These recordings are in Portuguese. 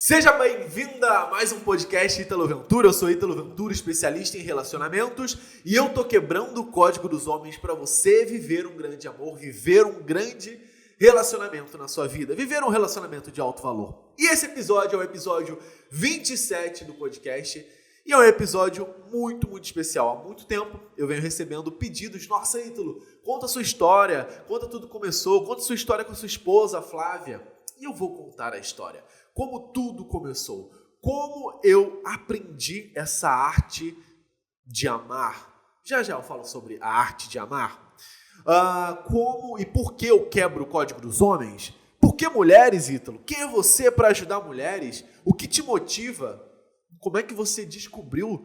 Seja bem-vinda a mais um podcast Ítalo Ventura. Eu sou Ítalo Ventura, especialista em relacionamentos, e eu tô quebrando o código dos homens para você viver um grande amor, viver um grande relacionamento na sua vida, viver um relacionamento de alto valor. E esse episódio é o episódio 27 do podcast, e é um episódio muito especial. Há muito tempo eu venho recebendo pedidos. Nossa, Ítalo, conta a sua história, conta tudo começou, conta a sua história com a sua esposa, Flávia. E eu vou contar a história. Como tudo começou, como eu aprendi essa arte de amar. Já eu falo sobre a arte de amar. Como e por que eu quebro o código dos homens? Por que mulheres, Ítalo? Quem é você para ajudar mulheres? O que te motiva? Como é que você descobriu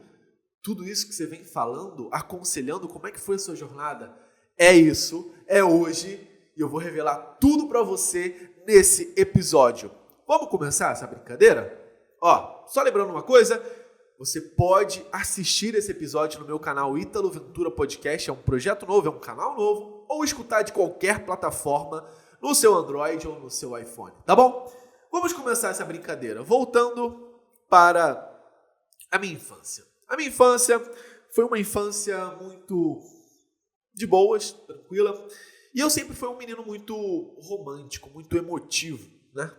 tudo isso que você vem falando, aconselhando? Como é que foi a sua jornada? É isso, é hoje, e eu vou revelar tudo para você nesse episódio. Vamos começar essa brincadeira? Só lembrando uma coisa, você pode assistir esse episódio no meu canal Ítalo Ventura Podcast, é um projeto novo, é um canal novo, ou escutar de qualquer plataforma no seu Android ou no seu iPhone, tá bom? Vamos começar essa brincadeira, voltando para a minha infância. A minha infância foi uma infância muito de boas, tranquila, e eu sempre fui um menino muito romântico, muito emotivo, né?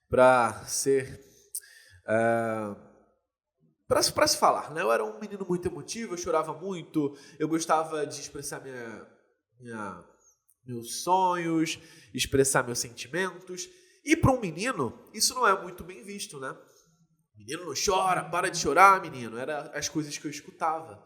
Para se falar, né? Eu era um menino muito emotivo, eu chorava muito, eu gostava de expressar meus sonhos, expressar meus sentimentos. E para um menino, isso não é muito bem visto, né? Menino não chora, para de chorar, menino. Eram as coisas que eu escutava.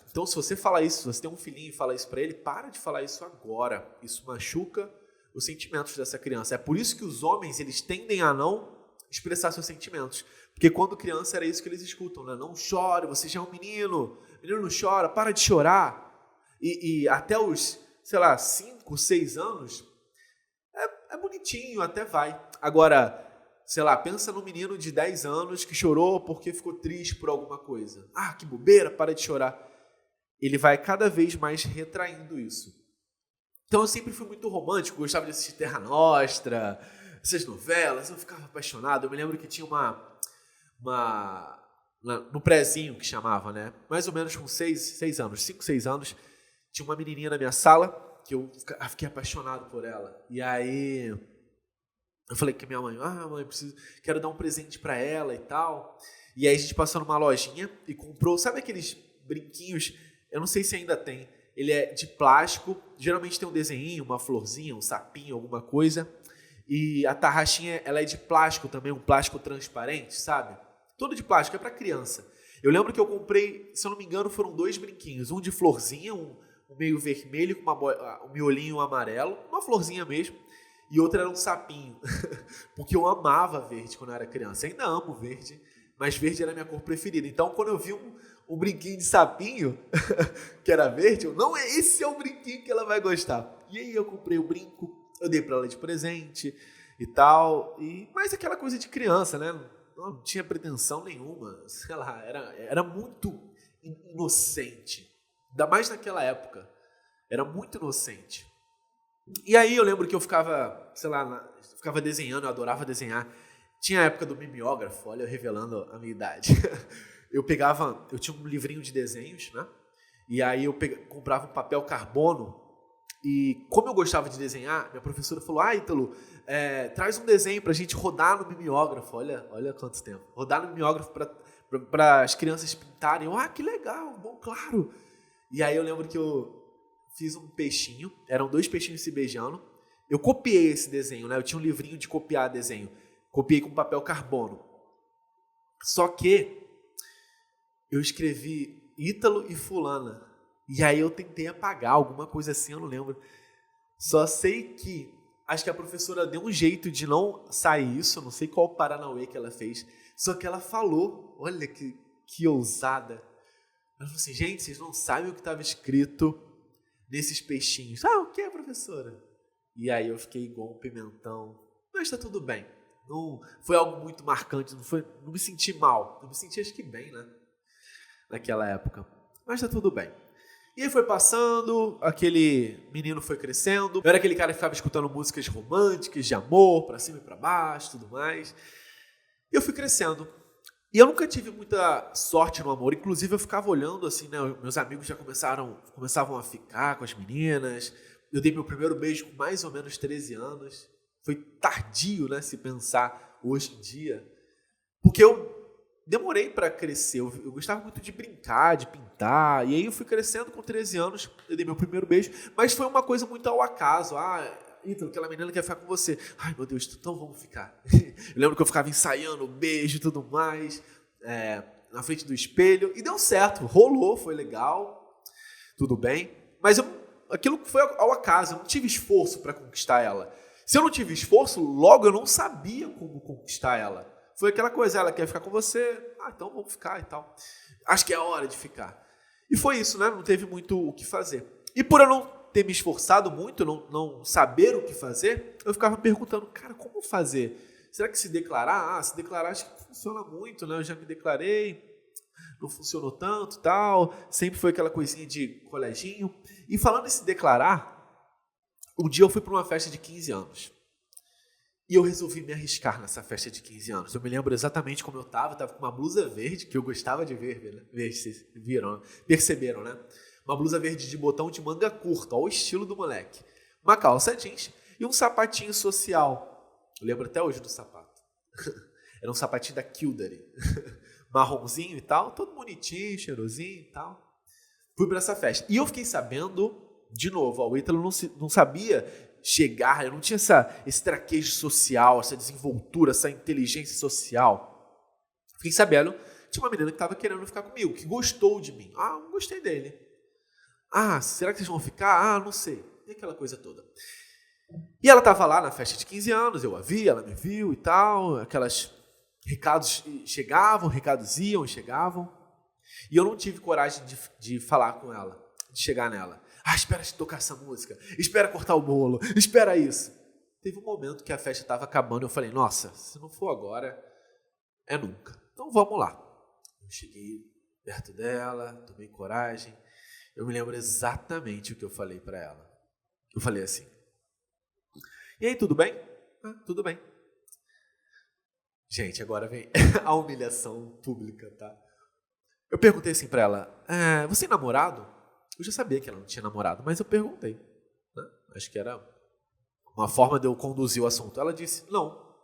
Então, se você fala isso, se você tem um filhinho e fala isso para ele, para de falar isso agora. Isso machuca os sentimentos dessa criança. É por isso que os homens, eles tendem a não expressar seus sentimentos. Porque quando criança era isso que eles escutam, né? Não chore, você já é um menino. Menino não chora, para de chorar. E até os, 5, 6 anos, é bonitinho, até vai. Agora, pensa no menino de 10 anos que chorou porque ficou triste por alguma coisa. Que bobeira, para de chorar. Ele vai cada vez mais retraindo isso. Então eu sempre fui muito romântico, gostava de assistir Terra Nostra, essas novelas, eu ficava apaixonado. Eu me lembro que tinha no prézinho que chamava, né? Mais ou menos com 6 anos, 5, 6 anos, tinha uma menininha na minha sala que eu fiquei apaixonado por ela. E aí eu falei com a minha mãe, mãe, quero dar um presente pra ela e tal. E aí a gente passou numa lojinha e comprou, sabe aqueles brinquinhos, eu não sei se ainda tem, ele é de plástico, geralmente tem um desenho, uma florzinha, um sapinho, alguma coisa. E a tarraxinha, ela é de plástico também, um plástico transparente, sabe? Todo de plástico, é para criança. Eu lembro que eu comprei, se eu não me engano, foram 2 brinquinhos. Um de florzinha, um meio vermelho, com um miolinho amarelo, uma florzinha mesmo. E outro era um sapinho, porque eu amava verde quando eu era criança. Ainda amo verde, mas verde era a minha cor preferida. Então, quando eu vi um brinquinho de sapinho, que era verde, esse é o brinquinho que ela vai gostar. E aí eu comprei o brinco, eu dei pra ela de presente e tal. Mas aquela coisa de criança, né? Não tinha pretensão nenhuma. Era muito inocente. Ainda mais naquela época. Era muito inocente. E aí eu lembro que eu ficava, ficava desenhando, eu adorava desenhar. Tinha a época do mimeógrafo, olha eu revelando a minha idade. Eu tinha um livrinho de desenhos, né? E aí eu comprava um papel carbono. E como eu gostava de desenhar, minha professora falou, Ítalo, traz um desenho pra gente rodar no mimeógrafo. Olha quanto tempo. Rodar no mimeógrafo para as crianças pintarem. Que legal, bom, claro. E aí eu lembro que eu fiz um peixinho, eram 2 peixinhos se beijando. Eu copiei esse desenho, né? Eu tinha um livrinho de copiar desenho. Copiei com papel carbono. Só que eu escrevi Ítalo e fulana. E aí eu tentei apagar alguma coisa assim, eu não lembro. Só sei que acho que a professora deu um jeito de não sair isso, não sei qual paranauê que ela fez. Só que ela falou, olha que ousada. Ela falou assim, gente, vocês não sabem o que estava escrito nesses peixinhos. O que, professora? E aí eu fiquei igual um pimentão. Mas tá tudo bem. Não foi algo muito marcante, não me senti mal. Eu me senti, acho que bem, né? Naquela época. Mas tá tudo bem. E aí foi passando, aquele menino foi crescendo. Eu era aquele cara que ficava escutando músicas românticas, de amor, pra cima e pra baixo, tudo mais. E eu fui crescendo. E eu nunca tive muita sorte no amor. Inclusive, eu ficava olhando assim, né? Meus amigos já começavam a ficar com as meninas. Eu dei meu primeiro beijo com mais ou menos 13 anos. Foi tardio, né? Se pensar hoje em dia. Porque eu demorei para crescer. Eu gostava muito de brincar, de pintar. E aí eu fui crescendo com 13 anos. Eu dei meu primeiro beijo. Mas foi uma coisa muito ao acaso. Ítalo, aquela menina quer ficar com você. Ai, meu Deus, então vamos ficar. Eu lembro que eu ficava ensaiando o beijo e tudo mais, na frente do espelho. E deu certo, rolou, foi legal, tudo bem. Mas aquilo foi ao acaso, eu não tive esforço para conquistar ela. Se eu não tive esforço, logo eu não sabia como conquistar ela. Foi aquela coisa, ela quer ficar com você, então vamos ficar e tal. Acho que é a hora de ficar. E foi isso, né? Não teve muito o que fazer. E por eu não ter me esforçado muito, não saber o que fazer, eu ficava me perguntando, cara, como fazer? Será que se declarar? Se declarar acho que funciona muito, né? Eu já me declarei, não funcionou tanto, tal. Sempre foi aquela coisinha de coleginho. E falando em se declarar, um dia eu fui para uma festa de 15 anos. E eu resolvi me arriscar nessa festa de 15 anos. Eu me lembro exatamente como eu estava com uma blusa verde, que eu gostava de ver, né? Vocês viram, perceberam, né? Uma blusa verde de botão de manga curta, ao estilo do moleque. Uma calça jeans e um sapatinho social. Eu lembro até hoje do sapato. Era um sapatinho da Kildare. Marronzinho e tal, todo bonitinho, cheirosinho e tal. Fui para essa festa. E eu fiquei sabendo, de novo, o Ítalo não sabia chegar, eu não tinha esse traquejo social, essa desenvoltura, essa inteligência social. Fiquei sabendo, tinha uma menina que estava querendo ficar comigo, que gostou de mim. Não gostei dele. Será que vocês vão ficar? Não sei. E aquela coisa toda. E ela estava lá na festa de 15 anos, eu a vi, ela me viu e tal, recados chegavam, recados iam, chegavam. E eu não tive coragem de falar com ela, de chegar nela. Espera tocar essa música, espera cortar o bolo, espera isso. Teve um momento que a festa estava acabando, eu falei, nossa, se não for agora, é nunca. Então vamos lá. Eu cheguei perto dela, tomei coragem. Eu me lembro exatamente o que eu falei para ela. Eu falei assim, e aí, tudo bem? Tudo bem. Gente, agora vem a humilhação pública, tá? Eu perguntei assim para ela, você é namorado? Eu já sabia que ela não tinha namorado, mas eu perguntei. Né? Acho que era uma forma de eu conduzir o assunto. Ela disse, não.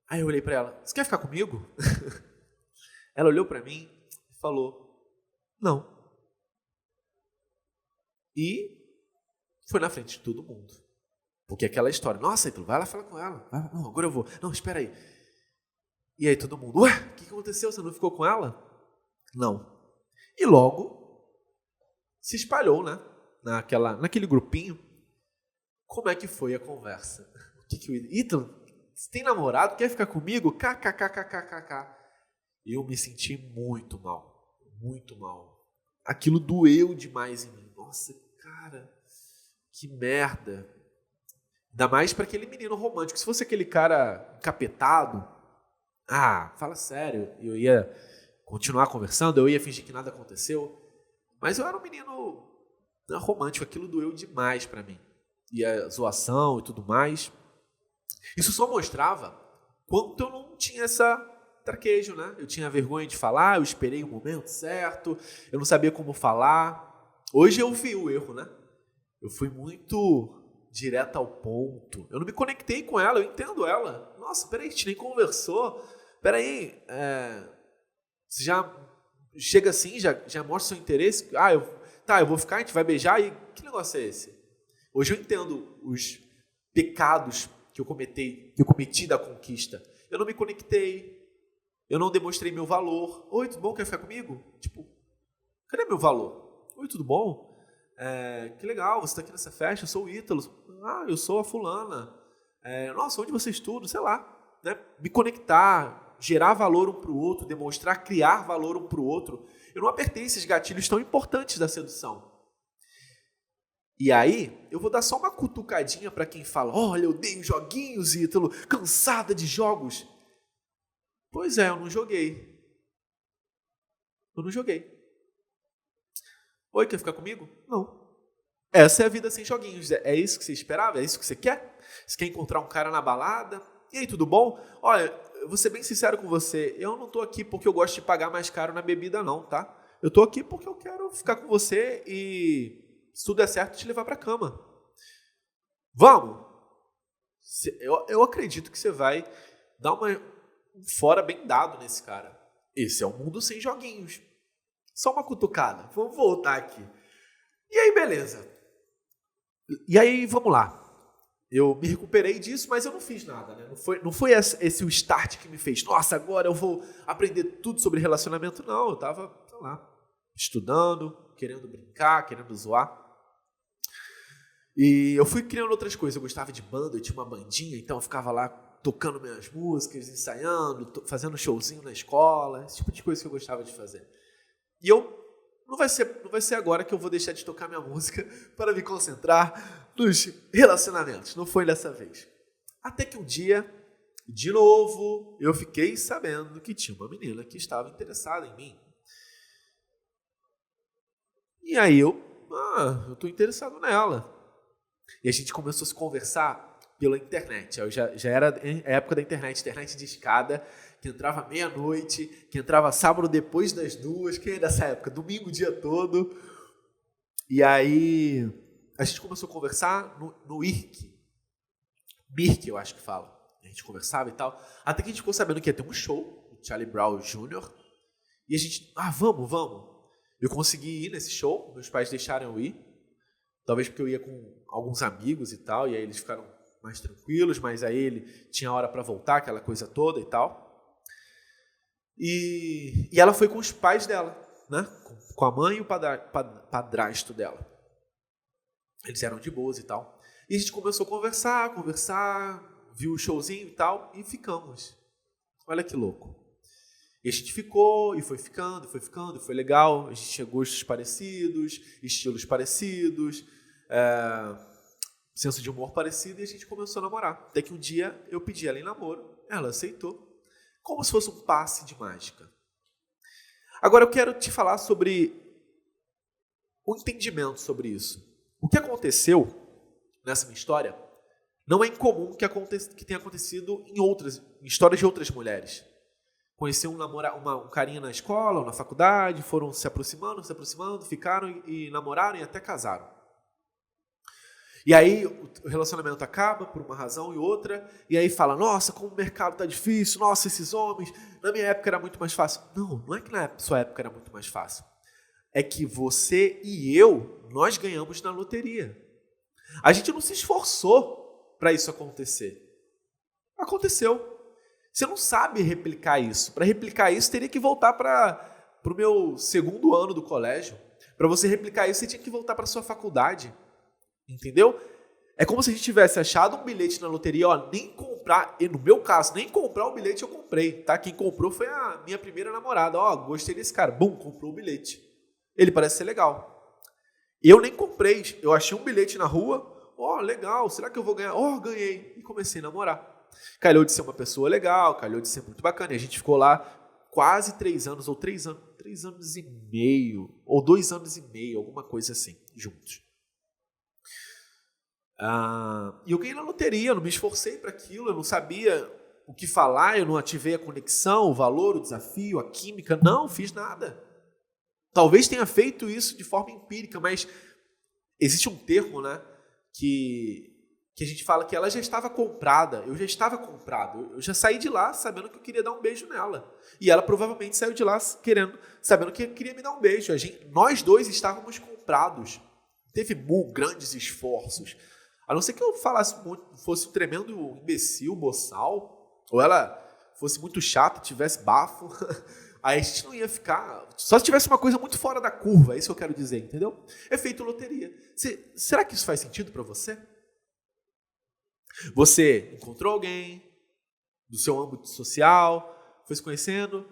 Aí eu olhei para ela, você quer ficar comigo? Ela olhou para mim e falou, não. E foi na frente de todo mundo. Porque aquela história, nossa, Ítalo, vai lá falar com ela. Não, agora eu vou. Não, espera aí. E aí todo mundo, o que aconteceu? Você não ficou com ela? Não. E logo se espalhou, né? Naquele grupinho. Como é que foi a conversa? Ítalo, você tem namorado? Quer ficar comigo? KKKKKK. Eu me senti muito mal. Muito mal. Aquilo doeu demais em mim. Nossa, cara, que merda. Ainda mais para aquele menino romântico. Se fosse aquele cara encapetado, fala sério. Eu ia continuar conversando, eu ia fingir que nada aconteceu. Mas eu era um menino romântico, aquilo doeu demais para mim. E a zoação e tudo mais. Isso só mostrava quanto eu não tinha essa traquejo, né? Eu tinha vergonha de falar, eu esperei o momento certo, eu não sabia como falar. Hoje eu vi o erro, né? Eu fui muito direto ao ponto. Eu não me conectei com ela, eu entendo ela. Nossa, peraí, a gente nem conversou. Peraí, você já chega assim, já mostra seu interesse. Eu vou ficar, a gente vai beijar. E que negócio é esse? Hoje eu entendo os pecados que eu cometi da conquista. Eu não me conectei. Eu não demonstrei meu valor. Oi, tudo bom? Quer ficar comigo? Cadê meu valor? Oi, tudo bom? Que legal, você está aqui nessa festa, eu sou o Ítalo. Eu sou a fulana. Nossa, onde você estuda? Sei lá. Né? Me conectar, gerar valor um para o outro, demonstrar, criar valor um para o outro. Eu não apertei esses gatilhos tão importantes da sedução. E aí, eu vou dar só uma cutucadinha para quem fala, olha, eu dei os joguinhos, Ítalo, cansada de jogos. Pois é, eu não joguei. Oi, quer ficar comigo? Não. Essa é a vida sem joguinhos. É isso que você esperava? É isso que você quer? Você quer encontrar um cara na balada? E aí, tudo bom? Olha, eu vou ser bem sincero com você. Eu não tô aqui porque eu gosto de pagar mais caro na bebida, não, tá? Eu tô aqui porque eu quero ficar com você e, se tudo der certo, te levar pra cama. Vamos? Eu acredito que você vai dar um fora bem dado nesse cara. Esse é um mundo sem joguinhos. Só uma cutucada. Vamos voltar aqui. E aí, beleza. E aí, vamos lá. Eu me recuperei disso, mas eu não fiz nada, né? Não foi esse o start que me fez. Nossa, agora eu vou aprender tudo sobre relacionamento. Não, eu tava, sei lá, estudando, querendo brincar, querendo zoar. E eu fui criando outras coisas. Eu gostava de banda, eu tinha uma bandinha, então eu ficava lá tocando minhas músicas, ensaiando, fazendo showzinho na escola, esse tipo de coisa que eu gostava de fazer. E não vai ser agora que eu vou deixar de tocar minha música para me concentrar nos relacionamentos. Não foi dessa vez. Até que um dia, de novo, eu fiquei sabendo que tinha uma menina que estava interessada em mim. E aí eu estou interessado nela. E a gente começou a se conversar pela internet. Eu já era a época da internet de escada, que entrava meia-noite, que entrava sábado depois das 2, quem é dessa época? Domingo o dia todo. E aí a gente começou a conversar no IRC. Mirk, eu acho que fala. A gente conversava e tal. Até que a gente ficou sabendo que ia ter um show, do Charlie Brown Jr. E a gente, vamos. Eu consegui ir nesse show, meus pais deixaram eu ir. Talvez porque eu ia com alguns amigos e tal, e aí eles ficaram mais tranquilos, mas aí ele tinha hora para voltar, aquela coisa toda e tal. E ela foi com os pais dela, né? Com a mãe e o padrasto dela. Eles eram de boas e tal. E a gente começou a conversar, viu o showzinho e tal, e ficamos. Olha que louco. E a gente ficou, e foi ficando, e foi legal. A gente tinha gostos parecidos, estilos parecidos, senso de humor parecido, e a gente começou a namorar. Até que um dia eu pedi ela em namoro, ela aceitou, como se fosse um passe de mágica. Agora eu quero te falar sobre o entendimento sobre isso. O que aconteceu nessa minha história não é incomum que tenha acontecido em histórias de outras mulheres. Conheceram um carinha na escola ou na faculdade, foram se aproximando, ficaram e namoraram e até casaram. E aí o relacionamento acaba por uma razão e outra, e aí fala, nossa, como o mercado está difícil, nossa, esses homens, na minha época era muito mais fácil. Não é que na sua época era muito mais fácil. É que você e eu, nós ganhamos na loteria. A gente não se esforçou para isso acontecer. Aconteceu. Você não sabe replicar isso. Para replicar isso, teria que voltar para o meu segundo ano do colégio. Para você replicar isso, você tinha que voltar para a sua faculdade. Entendeu? É como se a gente tivesse achado um bilhete na loteria, nem comprar, e no meu caso, nem comprar o bilhete eu comprei, tá? Quem comprou foi a minha primeira namorada. Gostei desse cara. Bum, comprou o bilhete. Ele parece ser legal. Eu nem comprei. Eu achei um bilhete na rua. Legal. Será que eu vou ganhar? Ganhei. E comecei a namorar. Calhou de ser uma pessoa legal, calhou de ser muito bacana. E a gente ficou lá quase 3 anos, ou 3 anos e meio, ou 2 anos e meio, alguma coisa assim, juntos. E eu ganhei na loteria, eu não me esforcei para aquilo, eu não sabia o que falar, eu não ativei a conexão, o valor, o desafio, a química, não fiz nada. Talvez tenha feito isso de forma empírica, mas existe um termo, né, que a gente fala que ela já estava comprada, eu já estava comprado, eu já saí de lá sabendo que eu queria dar um beijo nela. E ela provavelmente saiu de lá sabendo que queria me dar um beijo. Nós dois estávamos comprados. Teve grandes esforços. A não ser que eu fosse um tremendo imbecil, boçal, ou ela fosse muito chata, tivesse bafo, aí a gente não ia ficar... Só se tivesse uma coisa muito fora da curva, é isso que eu quero dizer, entendeu? Efeito loteria. Será que isso faz sentido para você? Você encontrou alguém do seu âmbito social, foi se conhecendo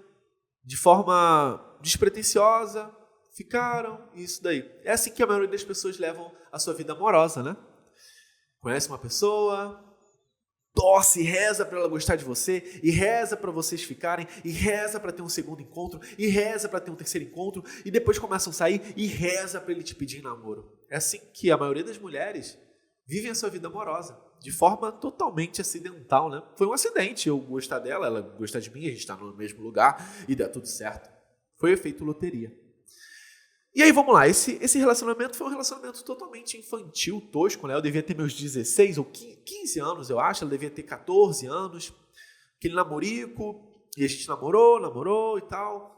de forma despretensiosa, ficaram, isso daí. É assim que a maioria das pessoas levam a sua vida amorosa, né? Conhece uma pessoa, torce, e reza para ela gostar de você, e reza para vocês ficarem, e reza para ter um segundo encontro, e reza para ter um terceiro encontro, e depois começam a sair, e reza para ele te pedir em namoro. É assim que a maioria das mulheres vivem a sua vida amorosa, de forma totalmente acidental, né? Foi um acidente, eu gostar dela, ela gostar de mim, a gente está no mesmo lugar, e dá tudo certo. Foi efeito loteria. E aí, vamos lá, esse relacionamento foi um relacionamento totalmente infantil, tosco, né? Eu devia ter meus 16 ou 15 anos, eu acho, ela devia ter 14 anos, aquele namorico, e a gente namorou e tal.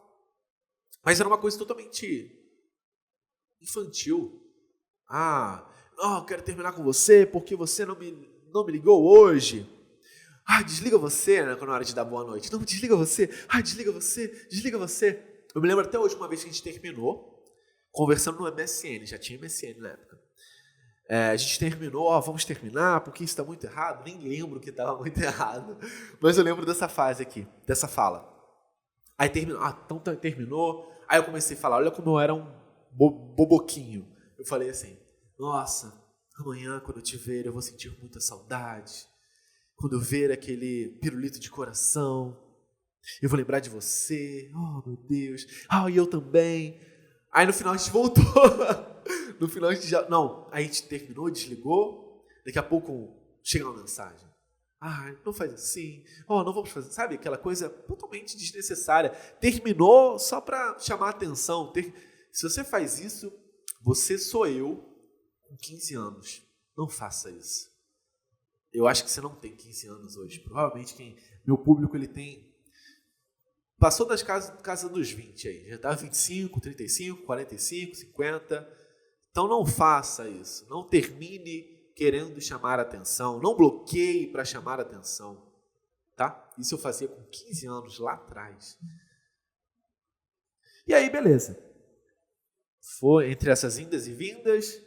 Mas era uma coisa totalmente infantil. Eu quero terminar com você porque você não me ligou hoje. Desliga você, né, quando é hora de dar boa noite. Não, desliga você. Desliga você. Eu me lembro até hoje, uma vez que a gente terminou, conversando no MSN, já tinha MSN na época. A gente terminou, vamos terminar, porque isso está muito errado. Nem lembro que estava muito errado, mas eu lembro dessa fase aqui, dessa fala. Aí terminou, então terminou. Aí eu comecei a falar, olha como eu era um boboquinho. Eu falei assim, nossa, amanhã quando eu te ver eu vou sentir muita saudade. Quando eu ver aquele pirulito de coração, eu vou lembrar de você. Oh, meu Deus. E eu também. Aí no final a gente voltou. No final a gente já... Não, a gente terminou, desligou. Daqui a pouco chega uma mensagem. Não faz assim. Não vamos fazer. Sabe, aquela coisa totalmente desnecessária. Terminou só para chamar a atenção. Se você faz isso, você sou eu com 15 anos. Não faça isso. Eu acho que você não tem 15 anos hoje. Provavelmente meu público ele tem... Passou das casas dos 20 aí. Já está 25, 35, 45, 50. Então não faça isso. Não termine querendo chamar a atenção. Não bloqueie para chamar a atenção. Tá? Isso eu fazia com 15 anos lá atrás. E aí, beleza. Foi entre essas indas e vindas.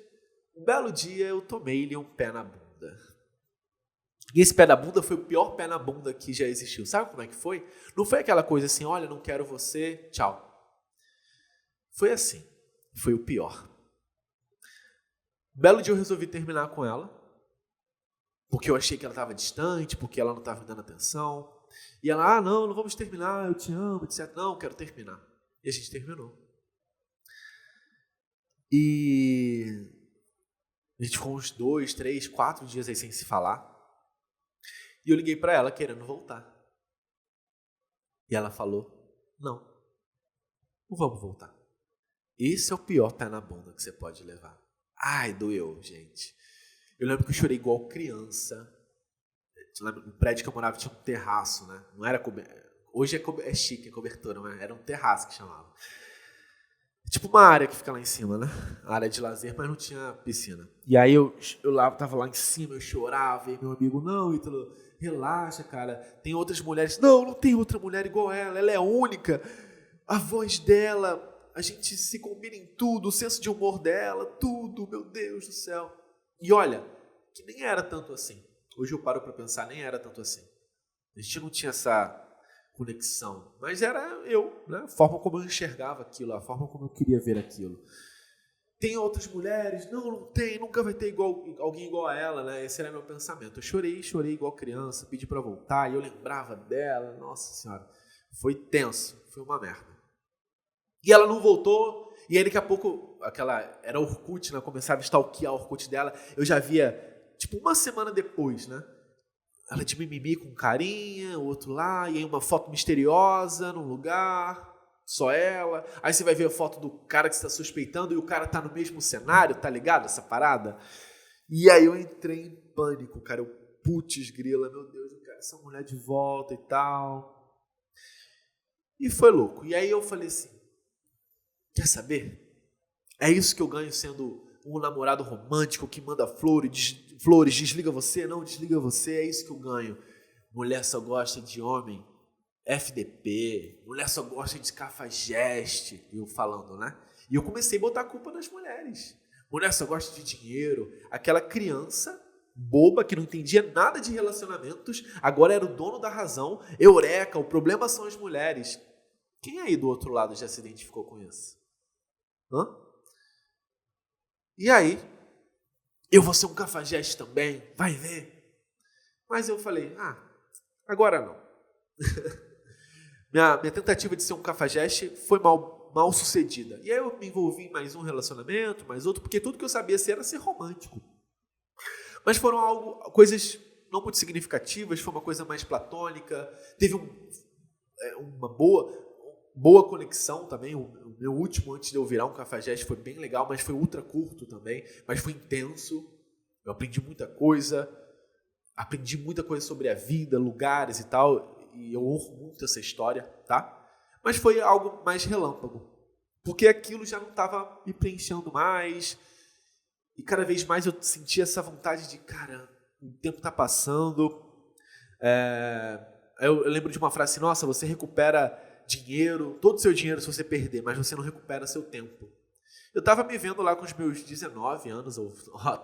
Um belo dia eu tomei-lhe um pé na bunda. E esse pé na bunda foi o pior pé na bunda que já existiu. Sabe como é que foi? Não foi aquela coisa assim, olha, não quero você, tchau. Foi assim. Foi o pior. Belo dia eu resolvi terminar com ela. Porque eu achei que ela estava distante, porque ela não estava me dando atenção. E ela, não vamos terminar, eu te amo, etc. Não, quero terminar. E a gente terminou. E a gente ficou uns 2, 3, 4 dias aí sem se falar. E eu liguei para ela querendo voltar. E ela falou, não vamos voltar. Esse é o pior pé na bunda que você pode levar. Doeu, gente. Eu lembro que eu chorei igual criança. No prédio que eu morava tinha um terraço, né? Não era hoje é chique, é cobertura, mas era um terraço que chamava. Tipo uma área que fica lá em cima, né? A área de lazer, mas não tinha piscina. E aí eu tava lá em cima, eu chorava, e meu amigo, não, Ítalo, relaxa, cara. Tem outras mulheres. Não tem outra mulher igual ela é única. A voz dela, a gente se combina em tudo, o senso de humor dela, tudo, meu Deus do céu. E olha, que nem era tanto assim. Hoje eu paro para pensar, nem era tanto assim. A gente não tinha essa conexão, mas era eu, né? A forma como eu enxergava aquilo, a forma como eu queria ver aquilo. Tem outras mulheres? Não tem, nunca vai ter alguém igual a ela, né? Esse era meu pensamento. Eu chorei igual criança, pedi para voltar, e eu lembrava dela, nossa senhora, foi tenso, foi uma merda. E ela não voltou, e aí daqui a pouco, era Orkut, né? Eu começava a stalkear o Orkut dela, eu já via, tipo, uma semana depois, né? Ela de mimimi com carinha, o outro lá, e aí uma foto misteriosa num lugar, só ela. Aí você vai ver a foto do cara que você está suspeitando e o cara tá no mesmo cenário, tá ligado? Essa parada. E aí eu entrei em pânico, cara. Putz, grila, meu Deus, eu quero essa mulher de volta e tal. E foi louco. E aí eu falei assim, quer saber? É isso que eu ganho sendo um namorado romântico que manda flores, desliga você, não desliga você, é isso que eu ganho. Mulher só gosta de homem FDP, mulher só gosta de cafajeste, eu falando, né? E eu comecei a botar a culpa nas mulheres. Mulher só gosta de dinheiro. Aquela criança boba que não entendia nada de relacionamentos, agora era o dono da razão. Eureka, o problema são as mulheres. Quem aí do outro lado já se identificou com isso? E aí, eu vou ser um cafajeste também, vai ver. Mas eu falei, agora não. Minha tentativa de ser um cafajeste foi mal sucedida. E aí eu me envolvi em mais um relacionamento, mais outro, porque tudo que eu sabia era ser romântico. Mas foram coisas não muito significativas, foi uma coisa mais platônica, teve uma boa conexão também. O meu último, antes de eu virar um cafajeste, foi bem legal, mas foi ultra curto também, mas foi intenso. Eu aprendi muita coisa sobre a vida, lugares e tal, e eu honro muito essa história, tá? Mas foi algo mais relâmpago, porque aquilo já não estava me preenchendo mais, e cada vez mais eu sentia essa vontade de, cara, o tempo está passando. Eu lembro de uma frase assim, nossa, você recupera dinheiro, todo o seu dinheiro se você perder, mas você não recupera seu tempo. Eu estava me vendo lá com os meus 19 anos,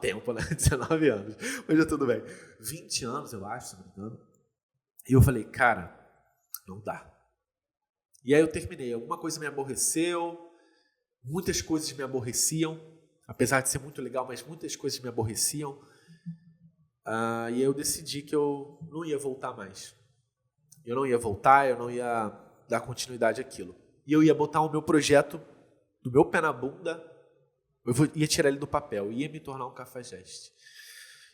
tempo, né? 19 anos, mas já tudo bem. 20 anos, eu acho, se não me engano. E eu falei, cara, não dá. E aí eu terminei. Alguma coisa me aborreceu, muitas coisas me aborreciam, apesar de ser muito legal, mas muitas coisas me aborreciam. E aí eu decidi que eu não ia voltar mais. Eu não ia voltar, eu não ia dar continuidade àquilo. E eu ia botar o meu projeto do meu pé na bunda, ia tirar ele do papel, ia me tornar um cafajeste.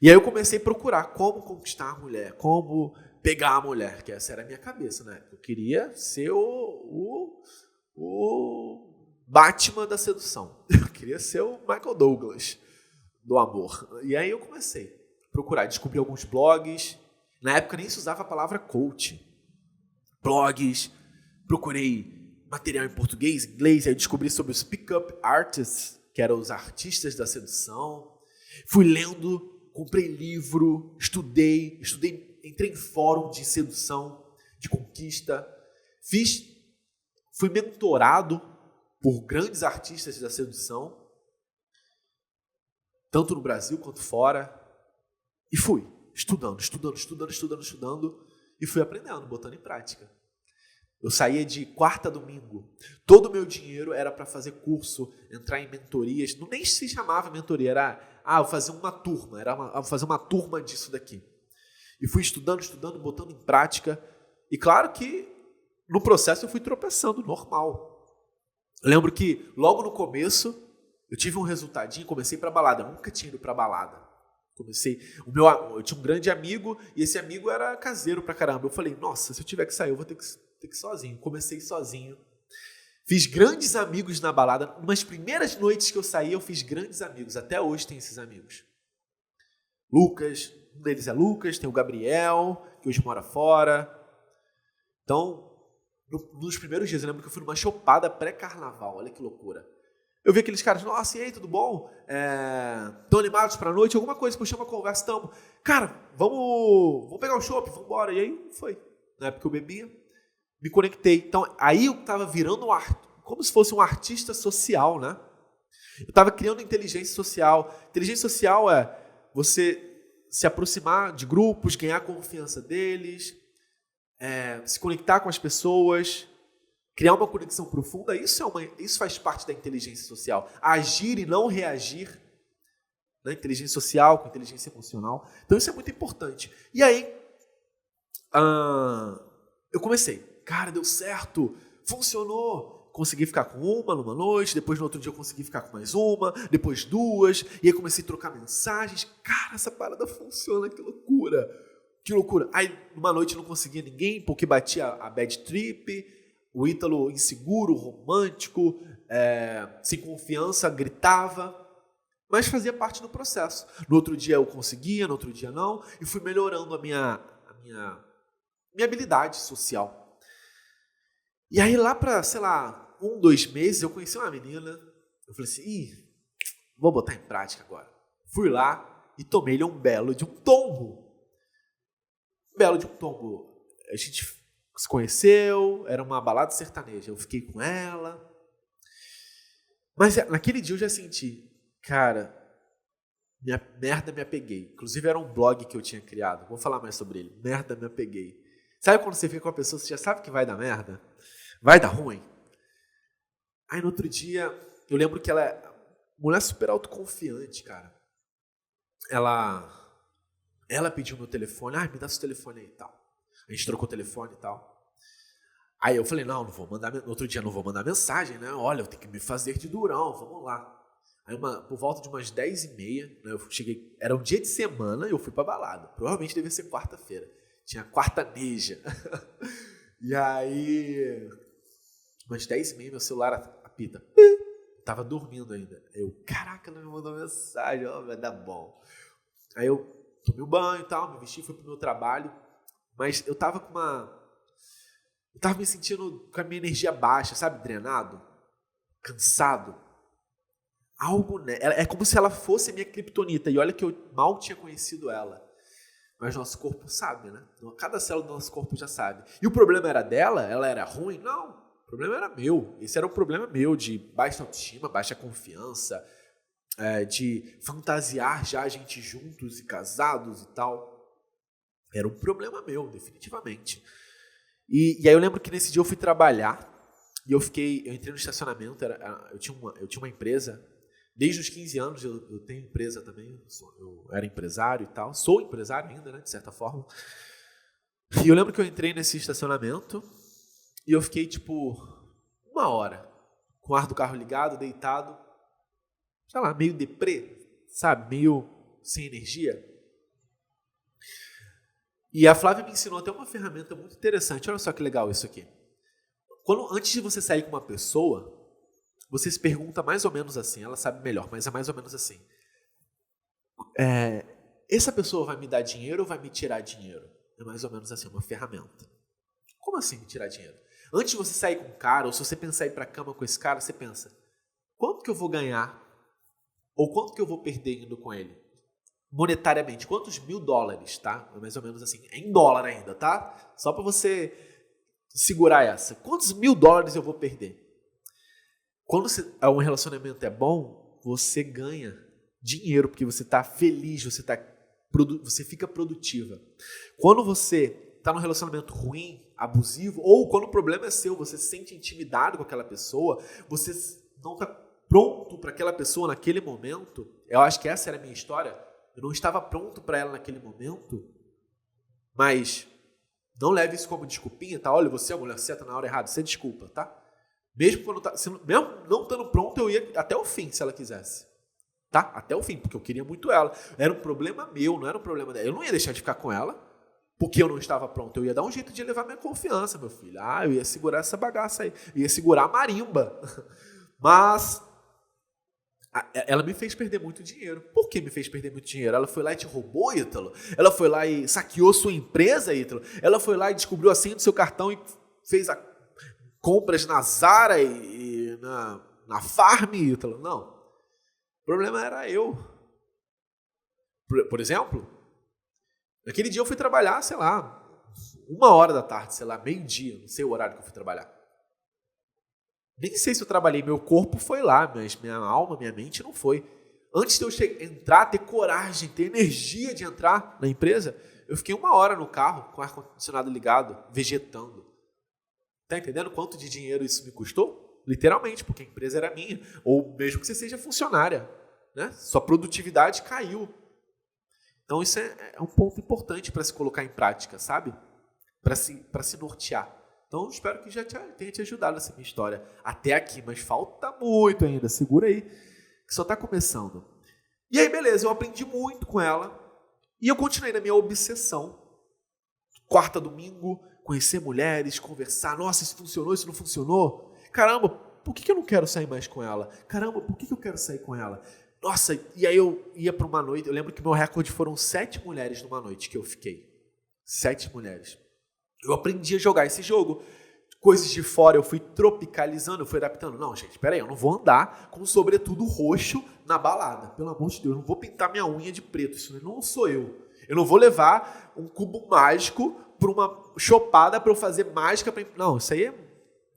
E aí eu comecei a procurar como conquistar a mulher, como pegar a mulher, que essa era a minha cabeça, né? Eu queria ser o Batman da sedução. Eu queria ser o Michael Douglas do amor. E aí eu comecei a procurar, descobri alguns blogs. Na época nem se usava a palavra coach. Blogs, procurei material em português, inglês, aí descobri sobre os pick-up artists, que eram os artistas da sedução. Fui lendo, comprei livro, estudei, entrei em fórum de sedução, de conquista. Fui mentorado por grandes artistas da sedução, tanto no Brasil quanto fora. E fui estudando, e fui aprendendo, botando em prática. Eu saía de quarta a domingo. Todo o meu dinheiro era para fazer curso, entrar em mentorias. Não nem se chamava mentoria, era vou fazer uma turma. Vou fazer uma turma disso daqui. E fui estudando, botando em prática. E claro que no processo eu fui tropeçando, normal. Eu lembro que logo no começo eu tive um resultadinho, comecei para balada. Eu nunca tinha ido para balada. Eu tinha um grande amigo e esse amigo era caseiro pra caramba. Eu falei, nossa, se eu tiver que sair, eu vou ter que ir sozinho. Comecei sozinho. Fiz grandes amigos na balada. Nas primeiras noites que eu saí, eu fiz grandes amigos. Até hoje tem esses amigos. Lucas, um deles é Lucas, tem o Gabriel, que hoje mora fora. Então, nos primeiros dias, eu lembro que eu fui numa chopada pré-carnaval. Olha que loucura. Eu vi aqueles caras, nossa, e aí, tudo bom? Estão animados pra noite? Alguma coisa, puxamos a conversa, estamos. Cara, vamos pegar um chopp, vamos embora. E aí foi. Na época eu bebia, me conectei. Então, aí eu estava virando como se fosse um artista social, né? Eu estava criando inteligência social. Inteligência social é você se aproximar de grupos, ganhar a confiança deles, se conectar com as pessoas, criar uma conexão profunda. Isso faz parte da inteligência social. Agir e não reagir, né? Inteligência social com inteligência emocional. Então isso é muito importante. E aí, eu comecei. Cara, deu certo, funcionou. Consegui ficar com uma numa noite, depois no outro dia eu consegui ficar com mais uma, depois duas, e aí comecei a trocar mensagens. Cara, essa parada funciona, que loucura. Que loucura. Aí, numa noite eu não conseguia ninguém, porque batia a bad trip, o Ítalo inseguro, romântico, sem confiança, gritava, mas fazia parte do processo. No outro dia eu conseguia, no outro dia não, e fui melhorando a minha habilidade social. E aí lá para, 1, 2 meses, eu conheci uma menina, eu falei assim, vou botar em prática agora. Fui lá e tomei-lhe um belo de um tombo. A gente se conheceu, era uma balada sertaneja, eu fiquei com ela. Mas naquele dia eu já senti, cara, merda, me apeguei. Inclusive era um blog que eu tinha criado, vou falar mais sobre ele. Merda, me apeguei. Sabe quando você fica com a pessoa, você já sabe que vai dar merda? Vai dar ruim? Aí no outro dia, eu lembro que ela é mulher super autoconfiante, cara. Ela Ela pediu meu telefone, me dá seu telefone aí e tal. A gente trocou o telefone e tal. Aí eu falei, não vou mandar, no outro dia não vou mandar mensagem, né? Olha, eu tenho que me fazer de durão, vamos lá. Aí por volta de umas 10h30, né, eu cheguei, era um dia de semana e eu fui pra balada. Provavelmente devia ser quarta-feira. Tinha quartaneja. E aí, umas 10h30, meu celular apita. Tava dormindo ainda. Caraca, ela me mandou mensagem, vai dar bom. Aí eu tomei um banho e tal, me vesti, fui pro meu trabalho. Mas eu tava eu tava me sentindo com a minha energia baixa, sabe? Drenado, cansado. Algo, né? É como se ela fosse a minha criptonita. E olha que eu mal tinha conhecido ela. Mas nosso corpo sabe, né? Cada célula do nosso corpo já sabe. E o problema era dela? Ela era ruim? Não. O problema era meu. Esse era um problema meu de baixa autoestima, baixa confiança, de fantasiar já a gente juntos e casados e tal. Era um problema meu, definitivamente. E aí eu lembro que nesse dia eu fui trabalhar e eu entrei no estacionamento, eu tinha uma empresa. Desde os 15 anos eu tenho empresa também, eu era empresário e tal, sou empresário ainda, né, de certa forma. E eu lembro que eu entrei nesse estacionamento e eu fiquei tipo 1 hora com o ar do carro ligado, deitado, sei lá, meio deprê, sabe, meio sem energia. E a Flávia me ensinou até uma ferramenta muito interessante, olha só que legal isso aqui. Antes de você sair com uma pessoa, você se pergunta mais ou menos assim, ela sabe melhor, mas é mais ou menos assim. Essa pessoa vai me dar dinheiro ou vai me tirar dinheiro? É mais ou menos assim, uma ferramenta. Como assim me tirar dinheiro? Antes de você sair com um cara, ou se você pensar em ir pra cama com esse cara, você pensa, quanto que eu vou ganhar? Ou quanto que eu vou perder indo com ele? Monetariamente, quantos $1.000, tá? É mais ou menos assim, é em dólar ainda, tá? Só pra você segurar essa. Quantos $1.000 eu vou perder? Quando um relacionamento é bom, você ganha dinheiro, porque você está feliz, você fica produtiva. Quando você está num relacionamento ruim, abusivo, ou quando o problema é seu, você se sente intimidado com aquela pessoa, você não está pronto para aquela pessoa naquele momento, eu acho que essa era a minha história, eu não estava pronto para ela naquele momento, mas não leve isso como desculpinha, tá? Olha, você é a mulher certa na hora errada, você desculpa, tá? Mesmo não estando pronto, eu ia até o fim, se ela quisesse. Tá? Até o fim, porque eu queria muito ela. Era um problema meu, não era um problema dela. Eu não ia deixar de ficar com ela, porque eu não estava pronto. Eu ia dar um jeito de elevar minha confiança, meu filho. Eu ia segurar essa bagaça aí. Eu ia segurar a marimba. Mas ela me fez perder muito dinheiro. Por que me fez perder muito dinheiro? Ela foi lá e te roubou, Ítalo? Ela foi lá e saqueou sua empresa, Ítalo? Ela foi lá e descobriu a senha do seu cartão e fez compras na Zara e na Farm, Ítalo? Não. O problema era eu. Por exemplo, naquele dia eu fui trabalhar, sei lá, 1 hora da tarde, sei lá, meio-dia, não sei o horário que eu fui trabalhar. Nem sei se eu trabalhei, meu corpo foi lá, mas minha alma, minha mente não foi. Antes de eu entrar, ter coragem, ter energia de entrar na empresa, eu fiquei 1 hora no carro, com o ar-condicionado ligado, vegetando. Tá entendendo quanto de dinheiro isso me custou? Literalmente, porque a empresa era minha. Ou mesmo que você seja funcionária, né? Sua produtividade caiu. Então isso é um ponto importante para se colocar em prática, sabe? Para se nortear. Então espero que já tenha te ajudado essa minha história até aqui, mas falta muito ainda. Segura aí, que só está começando. E aí, beleza, eu aprendi muito com ela e eu continuei na minha obsessão. Quarta, domingo, conhecer mulheres, conversar. Nossa, isso funcionou, isso não funcionou? Caramba, por que eu não quero sair mais com ela? Caramba, por que eu quero sair com ela? Nossa, e aí eu ia para uma noite, eu lembro que meu recorde foram 7 mulheres numa noite que eu fiquei. 7 mulheres. Eu aprendi a jogar esse jogo. Coisas de fora eu fui tropicalizando, eu fui adaptando. Não, gente, peraí, eu não vou andar com um sobretudo roxo na balada. Pelo amor de Deus, eu não vou pintar minha unha de preto, isso não sou eu. Eu não vou levar um cubo mágico para uma chopada para eu fazer mágica. Não, isso aí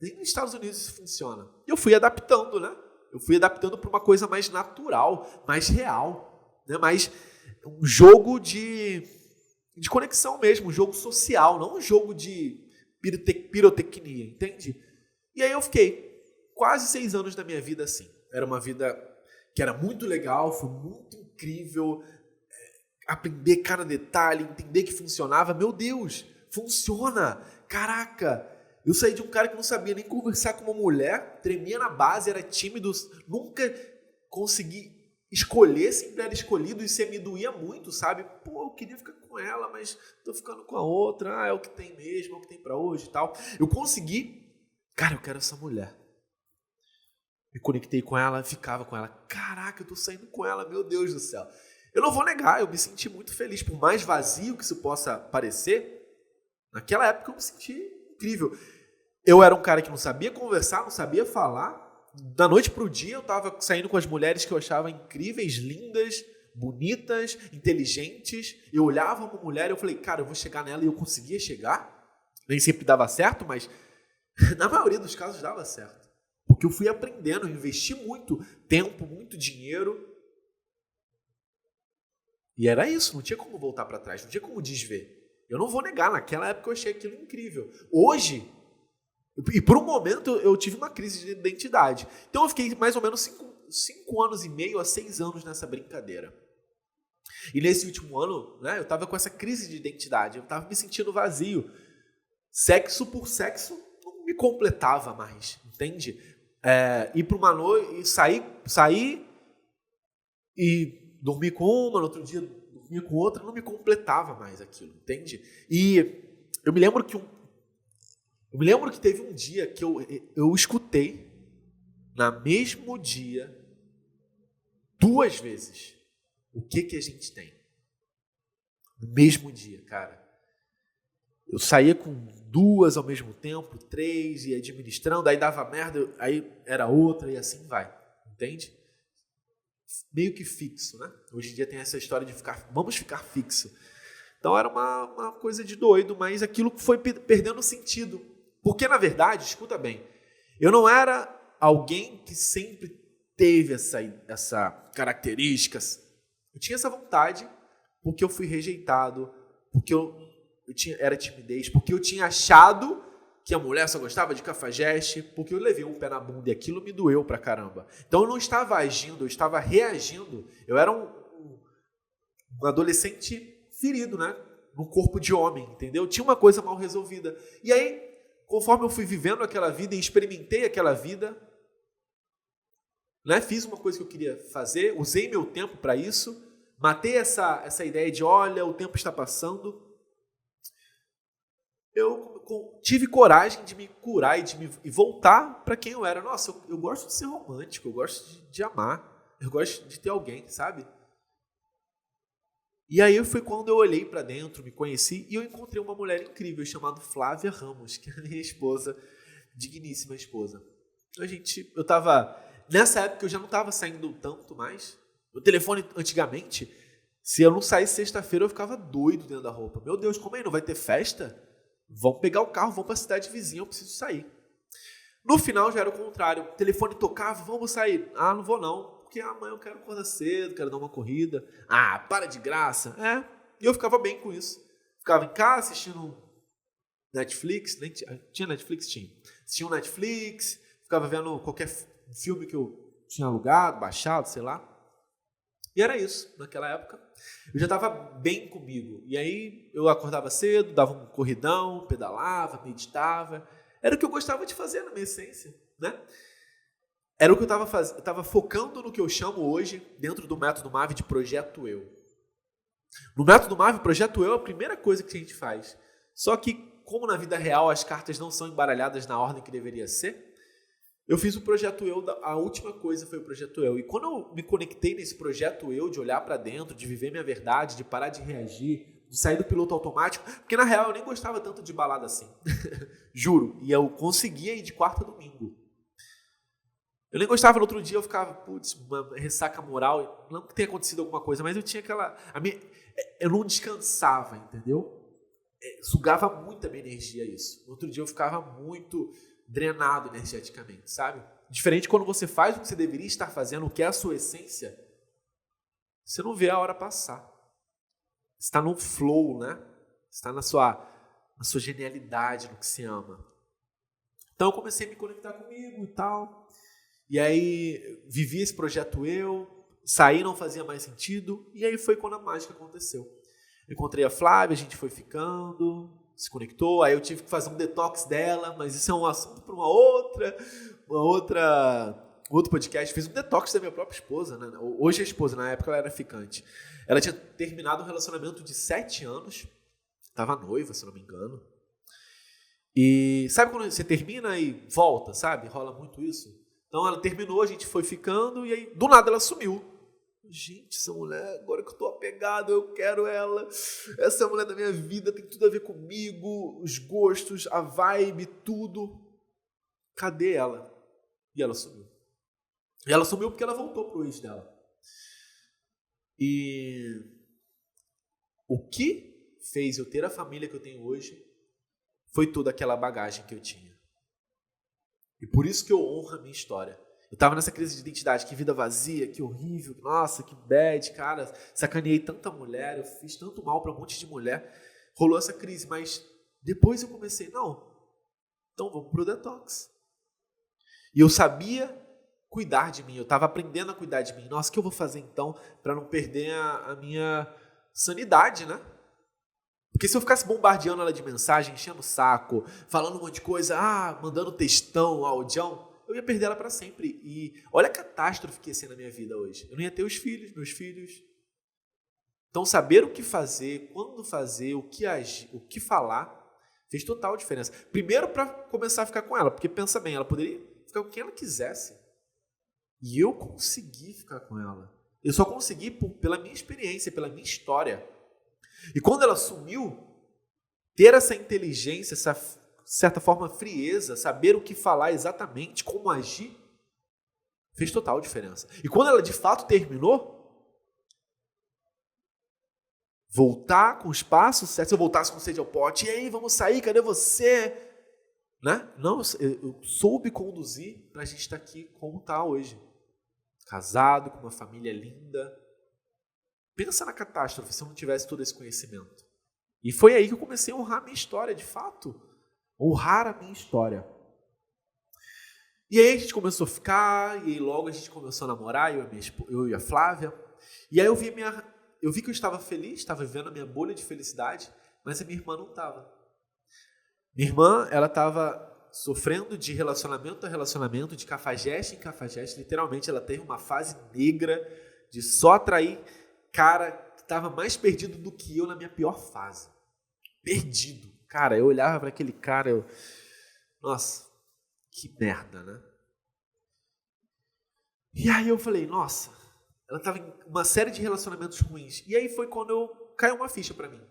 nem nos Estados Unidos isso funciona. E eu fui adaptando, né? Eu fui adaptando para uma coisa mais natural, mais real, né? Mais um jogo de conexão mesmo, um jogo social, não um jogo de pirotecnia, entende? E aí eu fiquei quase 6 anos da minha vida assim. Era uma vida que era muito legal, foi muito incrível. aprender cada detalhe, entender que funcionava. Meu Deus, funciona! Caraca! Eu saí de um cara que não sabia nem conversar com uma mulher, tremia na base, era tímido, nunca consegui escolher, sempre era escolhido, e isso me doía muito, sabe? Pô, eu queria ficar com ela, mas tô ficando com a outra, é o que tem mesmo, é o que tem pra hoje e tal. Eu consegui, cara, eu quero essa mulher. Me conectei com ela, ficava com ela. Caraca, eu tô saindo com ela, meu Deus do céu. Eu não vou negar, eu me senti muito feliz, por mais vazio que isso possa parecer, naquela época eu me senti incrível. Eu era um cara que não sabia conversar, não sabia falar. Da noite pro dia eu tava saindo com as mulheres que eu achava incríveis, lindas, bonitas, inteligentes. Eu olhava uma mulher e eu falei, cara, eu vou chegar nela, e eu conseguia chegar. Nem sempre dava certo, mas na maioria dos casos dava certo. Porque eu fui aprendendo, eu investi muito tempo, muito dinheiro. E era isso, não tinha como voltar para trás, não tinha como desver. Eu não vou negar, naquela época eu achei aquilo incrível. Hoje, e por um momento eu tive uma crise de identidade. Então eu fiquei mais ou menos 5 anos e meio a 6 anos nessa brincadeira. E nesse último ano, né, eu estava com essa crise de identidade, eu estava me sentindo vazio. Sexo por sexo não me completava mais, entende? Ir para uma noite e sair e dormir com uma, no outro dia dormir com outra, não me completava mais aquilo, entende? E eu me lembro que teve um dia que eu escutei, na mesmo dia, 2 vezes, o que a gente tem. No mesmo dia, cara. Eu saía com 2 ao mesmo tempo, 3, ia administrando, aí dava merda, aí era outra e assim vai, entende? Meio que fixo, né? Hoje em dia tem essa história de vamos ficar fixo. Então era uma coisa de doido, mas aquilo foi perdendo sentido. Porque, na verdade, escuta bem, eu não era alguém que sempre teve essa característica. Eu tinha essa vontade porque eu fui rejeitado, porque era timidez, porque eu tinha achado que a mulher só gostava de cafajeste, porque eu levei um pé na bunda e aquilo me doeu pra caramba. Então eu não estava agindo, eu estava reagindo. Eu era um adolescente ferido, né? No corpo de homem, entendeu? Tinha uma coisa mal resolvida. E aí, conforme eu fui vivendo aquela vida e experimentei aquela vida, né? Fiz uma coisa que eu queria fazer, usei meu tempo para isso, matei essa ideia de, olha, o tempo está passando. Eu tive coragem de me curar e voltar para quem eu era. Nossa, eu gosto de ser romântico, eu gosto de amar, eu gosto de ter alguém, sabe? E aí foi quando eu olhei para dentro, me conheci, e eu encontrei uma mulher incrível chamada Flávia Ramos, que é a minha esposa, digníssima esposa. Nessa época eu já não estava saindo tanto mais. O telefone, antigamente, se eu não saísse sexta-feira, eu ficava doido dentro da roupa. Meu Deus, como aí, não vai ter festa? Vamos pegar o carro, vamos para a cidade vizinha, eu preciso sair. No final já era o contrário. O telefone tocava, vamos sair. Ah, não vou não, porque amanhã eu quero acordar cedo, quero dar uma corrida. Ah, para de graça. E eu ficava bem com isso. Ficava em casa assistindo Netflix, tinha Netflix? Tinha. Assistia um Netflix, ficava vendo qualquer filme que eu tinha alugado, baixado, sei lá. E era isso, naquela época. Eu já estava bem comigo. E aí eu acordava cedo, dava um corridão, pedalava, meditava. Era o que eu gostava de fazer na minha essência, né? Era o que eu estava focando no que eu chamo hoje, dentro do Método MAV, de Projeto Eu. No Método MAV, Projeto Eu é a primeira coisa que a gente faz. Só que, como na vida real as cartas não são embaralhadas na ordem que deveria ser, eu fiz o Projeto Eu, a última coisa foi o Projeto Eu. E quando eu me conectei nesse Projeto Eu, de olhar para dentro, de viver minha verdade, de parar de reagir, de sair do piloto automático, porque na real eu nem gostava tanto de balada assim. Juro. E eu conseguia ir de quarta a domingo. Eu nem gostava, no outro dia eu ficava, putz, uma ressaca moral. Não que tenha acontecido alguma coisa, mas eu tinha eu não descansava, entendeu? Sugava muito a minha energia isso. No outro dia eu ficava muito drenado energeticamente, sabe? Diferente quando você faz o que você deveria estar fazendo, o que é a sua essência, você não vê a hora passar. Você está no flow, né? Você está na sua genialidade, no que se ama. Então eu comecei a me conectar comigo e tal. E aí vivi esse Projeto Eu, sair não fazia mais sentido, e aí foi quando a mágica aconteceu. Encontrei a Flávia, a gente foi ficando, se conectou, aí eu tive que fazer um detox dela, mas isso é um assunto para outro podcast. Fiz um detox da minha própria esposa, né? Hoje é esposa, na época ela era ficante. Ela tinha terminado um relacionamento de 7 anos, estava noiva, se não me engano. E sabe quando você termina e volta, sabe? Rola muito isso. Então ela terminou, a gente foi ficando, e aí do nada ela sumiu. Gente, essa mulher, agora que eu tô apegado, eu quero ela. Essa é a mulher da minha vida, tem tudo a ver comigo, os gostos, a vibe, tudo. Cadê ela? E ela sumiu. E ela sumiu porque ela voltou pro ex dela. E o que fez eu ter a família que eu tenho hoje foi toda aquela bagagem que eu tinha. E por isso que eu honro a minha história. Eu tava nessa crise de identidade, que vida vazia, que horrível, nossa, que bad, cara, sacaneei tanta mulher, eu fiz tanto mal pra um monte de mulher. Rolou essa crise, mas depois eu comecei, não, então vamos pro detox. E eu sabia cuidar de mim, eu tava aprendendo a cuidar de mim. Nossa, o que eu vou fazer então pra não perder a minha sanidade, né? Porque se eu ficasse bombardeando ela de mensagem, enchendo o saco, falando um monte de coisa, mandando textão, audião, eu ia perder ela para sempre. E olha a catástrofe que ia ser na minha vida hoje. Eu não ia ter os filhos, meus filhos. Então, saber o que fazer, quando fazer, o que agir, o que falar, fez total diferença. Primeiro, para começar a ficar com ela, porque pensa bem, ela poderia ficar com quem ela quisesse. E eu consegui ficar com ela. Eu só consegui pela minha experiência, pela minha história. E quando ela sumiu, ter essa inteligência, essa, de certa forma, frieza, saber o que falar exatamente, como agir, fez total diferença. E quando ela de fato terminou, voltar com os passos, se eu voltasse com sede ao pote, e aí, vamos sair, cadê você? Né? Não, eu soube conduzir para a gente estar aqui como está hoje. Casado, com uma família linda. Pensa na catástrofe se eu não tivesse todo esse conhecimento. E foi aí que eu comecei a honrar a minha história, de fato. Honrar a minha história. E aí a gente começou a ficar, e aí logo a gente começou a namorar, eu e a Flávia. E aí eu vi que eu estava feliz, estava vivendo a minha bolha de felicidade, mas a minha irmã não estava. Minha irmã, ela estava sofrendo de relacionamento a relacionamento, de cafajeste em cafajeste. Literalmente, ela teve uma fase negra de só atrair cara que estava mais perdido do que eu na minha pior fase. Perdido. Cara, eu olhava para aquele cara, nossa, que merda, né? E aí eu falei, nossa, ela estava em uma série de relacionamentos ruins. E aí foi quando caiu uma ficha para mim.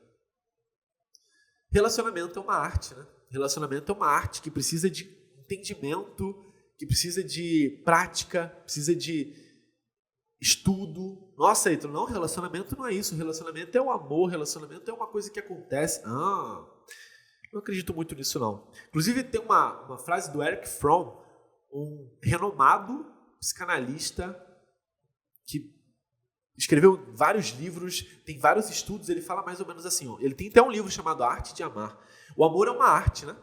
Relacionamento é uma arte, né? Relacionamento é uma arte que precisa de entendimento, que precisa de prática, precisa de estudo. Nossa, Heitor, não, relacionamento não é isso. Relacionamento é o amor, relacionamento é uma coisa que acontece. Não acredito muito nisso, não. Inclusive, tem uma frase do Erich Fromm, um renomado psicanalista que escreveu vários livros, tem vários estudos, ele fala mais ou menos assim, ele tem até um livro chamado A Arte de Amar. O amor é uma arte, né?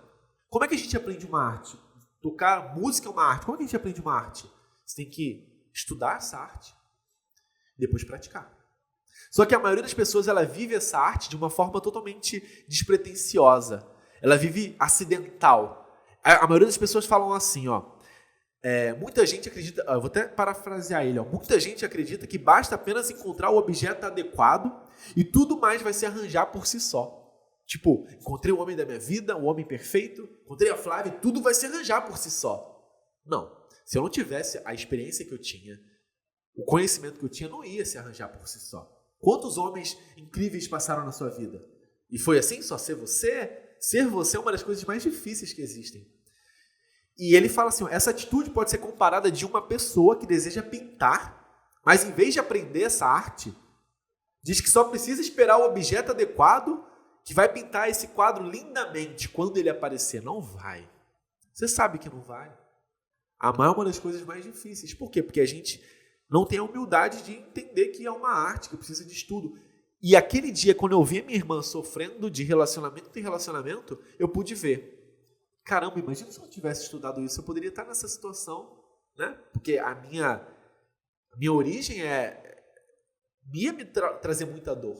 Como é que a gente aprende uma arte? Tocar música é uma arte. Como é que a gente aprende uma arte? Você tem que estudar essa arte e depois praticar. Só que a maioria das pessoas, ela vive essa arte de uma forma totalmente despretensiosa. Ela vive acidental. A maioria das pessoas falam assim, muita gente acredita, eu vou até parafrasear ele, muita gente acredita que basta apenas encontrar o objeto adequado e tudo mais vai se arranjar por si só. Tipo, encontrei o homem da minha vida, o homem perfeito, encontrei a Flávia, tudo vai se arranjar por si só. Não, se eu não tivesse a experiência que eu tinha, o conhecimento que eu tinha, não ia se arranjar por si só. Quantos homens incríveis passaram na sua vida? E foi assim, só ser você? Ser você é uma das coisas mais difíceis que existem. E ele fala assim, essa atitude pode ser comparada de uma pessoa que deseja pintar, mas em vez de aprender essa arte, diz que só precisa esperar o objeto adequado que vai pintar esse quadro lindamente quando ele aparecer. Não vai. Você sabe que não vai. Amar é uma das coisas mais difíceis. Por quê? Porque a gente não tem a humildade de entender que é uma arte, que precisa de estudo. E aquele dia, quando eu vi a minha irmã sofrendo de relacionamento em relacionamento, eu pude ver. Caramba, imagina se eu não tivesse estudado isso, eu poderia estar nessa situação, né? Porque a A minha origem ia me trazer muita dor.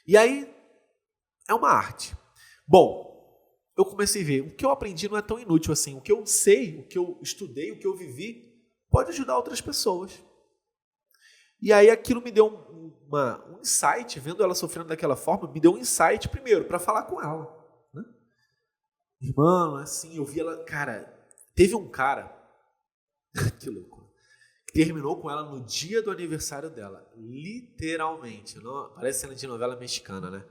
E aí, é uma arte. Bom, eu comecei a ver, o que eu aprendi não é tão inútil assim. O que eu sei, o que eu estudei, o que eu vivi, pode ajudar outras pessoas. E aí aquilo me deu um insight, vendo ela sofrendo daquela forma, me deu um insight primeiro, para falar com ela. Né? Irmã, assim, eu vi ela, cara, teve um cara, que louco, que terminou com ela no dia do aniversário dela, literalmente, não, parece cena de novela mexicana, né?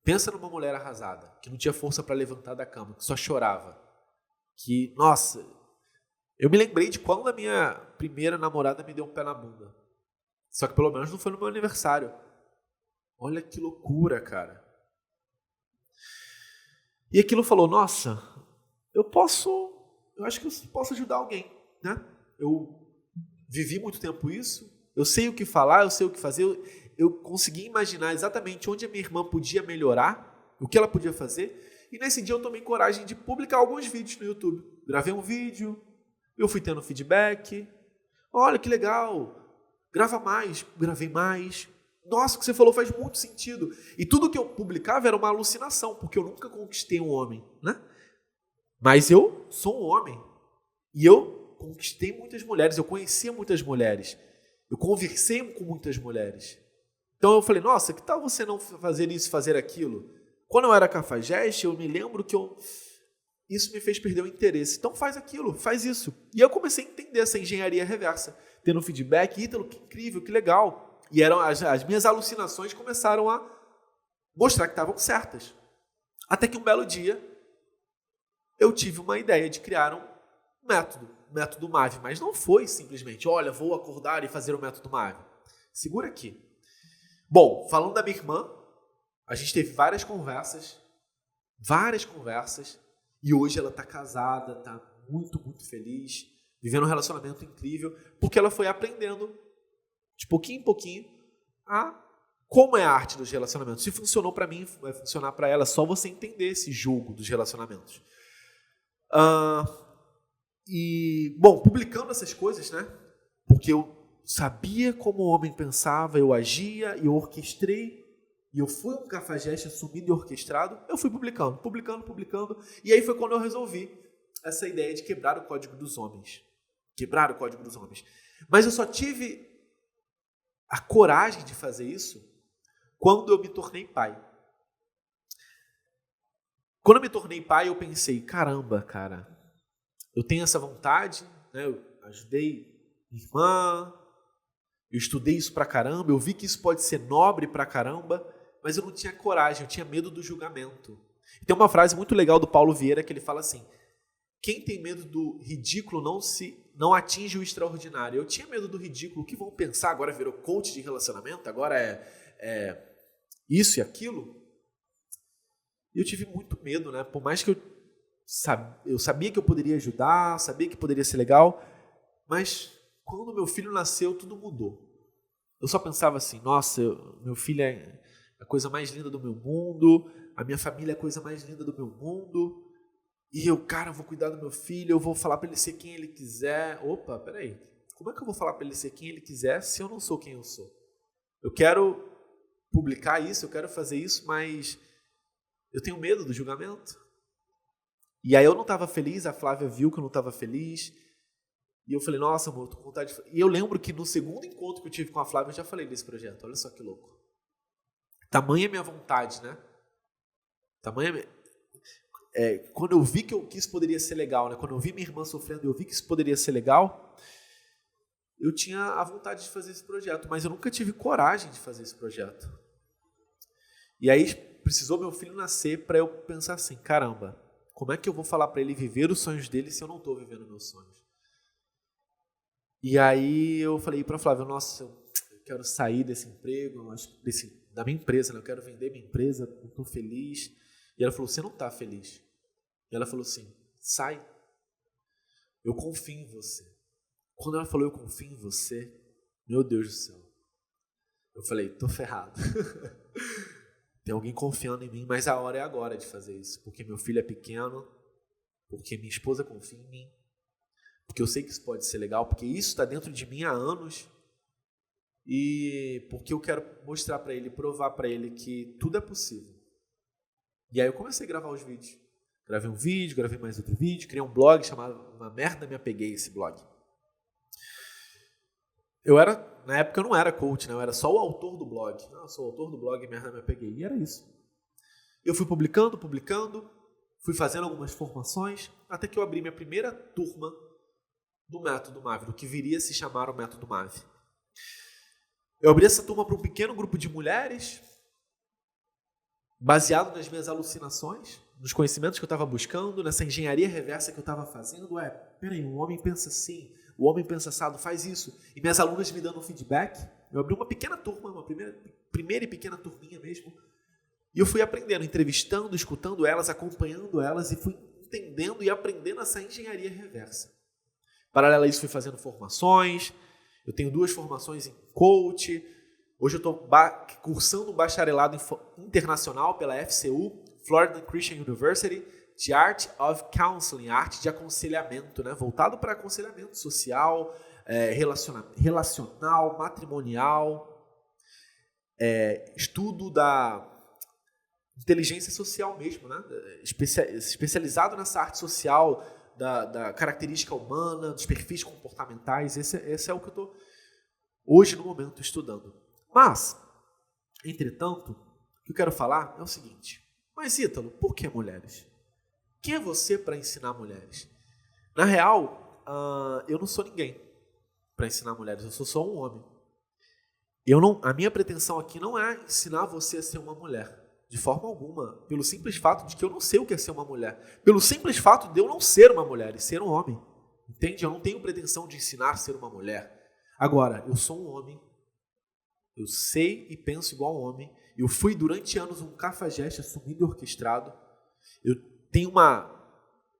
Pensa numa mulher arrasada, que não tinha força para levantar da cama, que só chorava, que, nossa, eu me lembrei de quando a minha primeira namorada me deu um pé na bunda. Só que pelo menos não foi no meu aniversário. Olha que loucura, cara. E aquilo falou, nossa, eu acho que eu posso ajudar alguém, né? Eu vivi muito tempo isso, eu sei o que falar, eu sei o que fazer, eu consegui imaginar exatamente onde a minha irmã podia melhorar, o que ela podia fazer, e nesse dia eu tomei coragem de publicar alguns vídeos no YouTube. Gravei um vídeo, eu fui tendo feedback, olha que legal, grava mais, gravei mais. Nossa, o que você falou faz muito sentido. E tudo que eu publicava era uma alucinação, porque eu nunca conquistei um homem, né? Mas eu sou um homem. E eu conquistei muitas mulheres, eu conhecia muitas mulheres. Eu conversei com muitas mulheres. Então eu falei, nossa, que tal você não fazer isso, fazer aquilo? Quando eu era cafajeste, eu me lembro que isso me fez perder o interesse. Então faz aquilo, faz isso. E eu comecei a entender essa engenharia reversa. Tendo feedback, Ítalo, que incrível, que legal. E eram as minhas alucinações começaram a mostrar que estavam certas. Até que um belo dia, eu tive uma ideia de criar um método MAVE. Mas não foi simplesmente, olha, vou acordar e fazer o método MAVE. Segura aqui. Bom, falando da minha irmã, a gente teve várias conversas, e hoje ela está casada, está muito, muito feliz, vivendo um relacionamento incrível, porque ela foi aprendendo, de pouquinho em pouquinho, como é a arte dos relacionamentos. Se funcionou para mim, vai funcionar para ela, só você entender esse jogo dos relacionamentos. Bom, publicando essas coisas, né? Porque eu sabia como o homem pensava, eu agia, eu orquestrei, e eu fui um cafajeste assumido e orquestrado, eu fui publicando, e aí foi quando eu resolvi essa ideia de quebrar o código dos homens. Mas eu só tive a coragem de fazer isso quando eu me tornei pai. Quando eu me tornei pai, eu pensei, caramba, cara, eu tenho essa vontade, né? Eu ajudei minha irmã, eu estudei isso pra caramba, eu vi que isso pode ser nobre pra caramba, mas eu não tinha coragem, eu tinha medo do julgamento. E tem uma frase muito legal do Paulo Vieira que ele fala assim, quem tem medo do ridículo não atinge o extraordinário. Eu tinha medo do ridículo, o que vão pensar? Agora virou coach de relacionamento, agora é isso e aquilo. E eu tive muito medo, né? Por mais que eu sabia que eu poderia ajudar, sabia que poderia ser legal, mas quando meu filho nasceu, tudo mudou. Eu só pensava assim, nossa, meu filho é a coisa mais linda do meu mundo, a minha família é a coisa mais linda do meu mundo, e eu vou cuidar do meu filho, eu vou falar para ele ser quem ele quiser. Opa, peraí, como é que eu vou falar para ele ser quem ele quiser se eu não sou quem eu sou? Eu quero publicar isso, eu quero fazer isso, mas eu tenho medo do julgamento. E aí eu não estava feliz, a Flávia viu que eu não estava feliz, e eu falei, nossa, amor, tô com vontade de... E eu lembro que no segundo encontro que eu tive com a Flávia, eu já falei desse projeto, olha só que louco. Tamanha minha vontade, né? Quando eu vi que isso poderia ser legal, né? Quando eu vi minha irmã sofrendo, eu vi que isso poderia ser legal, eu tinha a vontade de fazer esse projeto, mas eu nunca tive coragem de fazer esse projeto. E aí precisou meu filho nascer para eu pensar assim, caramba, como é que eu vou falar para ele viver os sonhos dele se eu não estou vivendo meus sonhos? E aí eu falei para a Flávia, nossa, eu quero sair desse emprego, da minha empresa, né? Eu quero vender minha empresa, não estou feliz. E ela falou, você não está feliz. E ela falou assim, sai, eu confio em você. Quando ela falou, eu confio em você, meu Deus do céu. Eu falei, tô ferrado. Tem alguém confiando em mim, mas a hora é agora de fazer isso. Porque meu filho é pequeno, porque minha esposa confia em mim, porque eu sei que isso pode ser legal, porque isso está dentro de mim há anos e porque eu quero mostrar para ele, provar para ele que tudo é possível. E aí eu comecei a gravar os vídeos. Gravei um vídeo, gravei mais outro vídeo, criei um blog chamado Uma Merda Me Apeguei, esse blog. Na época eu não era coach, né? Eu era só o autor do blog. Eu sou o autor do blog Merda Me Apeguei. E era isso. Eu fui publicando, fui fazendo algumas formações, até que eu abri minha primeira turma do Método MAV, do que viria a se chamar o Método MAV. Eu abri essa turma para um pequeno grupo de mulheres, baseado nas minhas alucinações, nos conhecimentos que eu estava buscando, nessa engenharia reversa que eu estava fazendo. Peraí, um homem pensa assim, o homem pensa assado, faz isso. E minhas alunas me dando um feedback. Eu abri uma pequena turma, uma primeira e pequena turminha mesmo, e eu fui aprendendo, entrevistando, escutando elas, acompanhando elas, e fui entendendo e aprendendo essa engenharia reversa. Paralelo a isso, fui fazendo formações. Eu tenho 2 formações em coach. Hoje eu estou cursando um bacharelado internacional pela FCU, Florida Christian University, de Art of Counseling, arte de aconselhamento, né? Voltado para aconselhamento social, relacional, matrimonial, estudo da inteligência social mesmo, né? Especializado nessa arte social, da característica humana, dos perfis comportamentais. Esse é o que eu estou hoje, no momento, estudando. Mas, entretanto, o que eu quero falar é o seguinte: mas Ítalo, por que mulheres? Quem é você para ensinar mulheres? Na real, eu não sou ninguém para ensinar mulheres, eu sou só um homem. A minha pretensão aqui não é ensinar você a ser uma mulher, de forma alguma, pelo simples fato de que eu não sei o que é ser uma mulher, pelo simples fato de eu não ser uma mulher e ser um homem, entende? Eu não tenho pretensão de ensinar a ser uma mulher. Agora, eu sou um homem, eu sei e penso igual um homem, eu fui durante anos um cafajeste assumido e orquestrado, eu tenho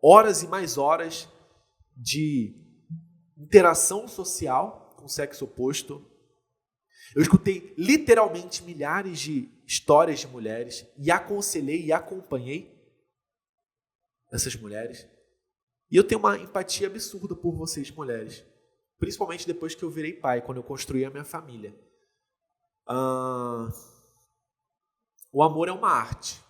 horas e mais horas de interação social com o sexo oposto. Eu escutei literalmente milhares de histórias de mulheres e aconselhei e acompanhei essas mulheres. E eu tenho uma empatia absurda por vocês, mulheres. Principalmente depois que eu virei pai, quando eu construí a minha família. O amor é uma arte.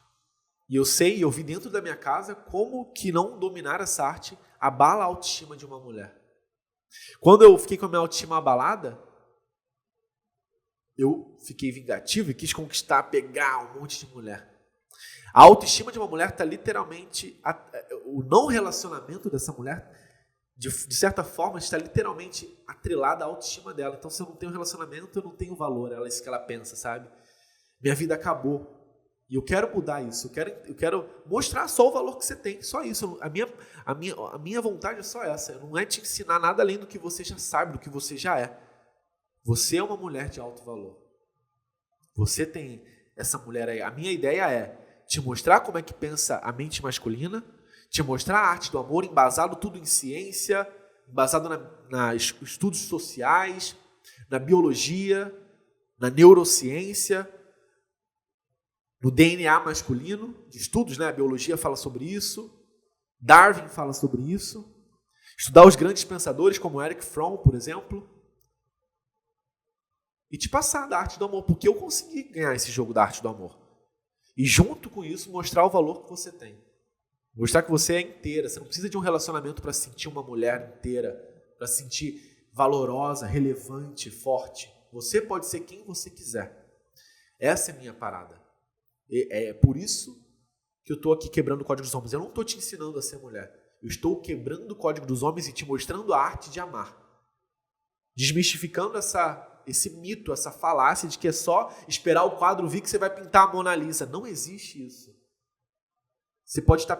E eu vi dentro da minha casa como que não dominar essa arte abala a autoestima de uma mulher. Quando eu fiquei com a minha autoestima abalada, eu fiquei vingativo e quis conquistar, pegar um monte de mulher. A autoestima de uma mulher está literalmente... O não relacionamento dessa mulher, de certa forma, está literalmente atrelado à autoestima dela. Então, se eu não tenho relacionamento, eu não tenho valor. É isso que ela pensa, sabe? Minha vida acabou. E eu quero mudar isso. Eu quero mostrar só o valor que você tem. Só isso. A minha vontade é só essa. Não é te ensinar nada além do que você já sabe, do que você já é. Você é uma mulher de alto valor. Você tem essa mulher aí. A minha ideia é te mostrar como é que pensa a mente masculina, te mostrar a arte do amor, embasado tudo em ciência, embasado nas estudos sociais, na biologia, na neurociência, no DNA masculino, de estudos, né? A biologia fala sobre isso, Darwin fala sobre isso, estudar os grandes pensadores como Erich Fromm, por exemplo, e te passar da arte do amor, porque eu consegui ganhar esse jogo da arte do amor. E junto com isso, mostrar o valor que você tem. Mostrar que você é inteira, você não precisa de um relacionamento para sentir uma mulher inteira, para sentir valorosa, relevante, forte. Você pode ser quem você quiser. Essa é a minha parada. É por isso que eu estou aqui quebrando o código dos homens. Eu não estou te ensinando a ser mulher. Eu estou quebrando o código dos homens e te mostrando a arte de amar. Desmistificando esse mito, essa falácia de que é só esperar o quadro vir que você vai pintar a Mona Lisa. Não existe isso. Você pode estar,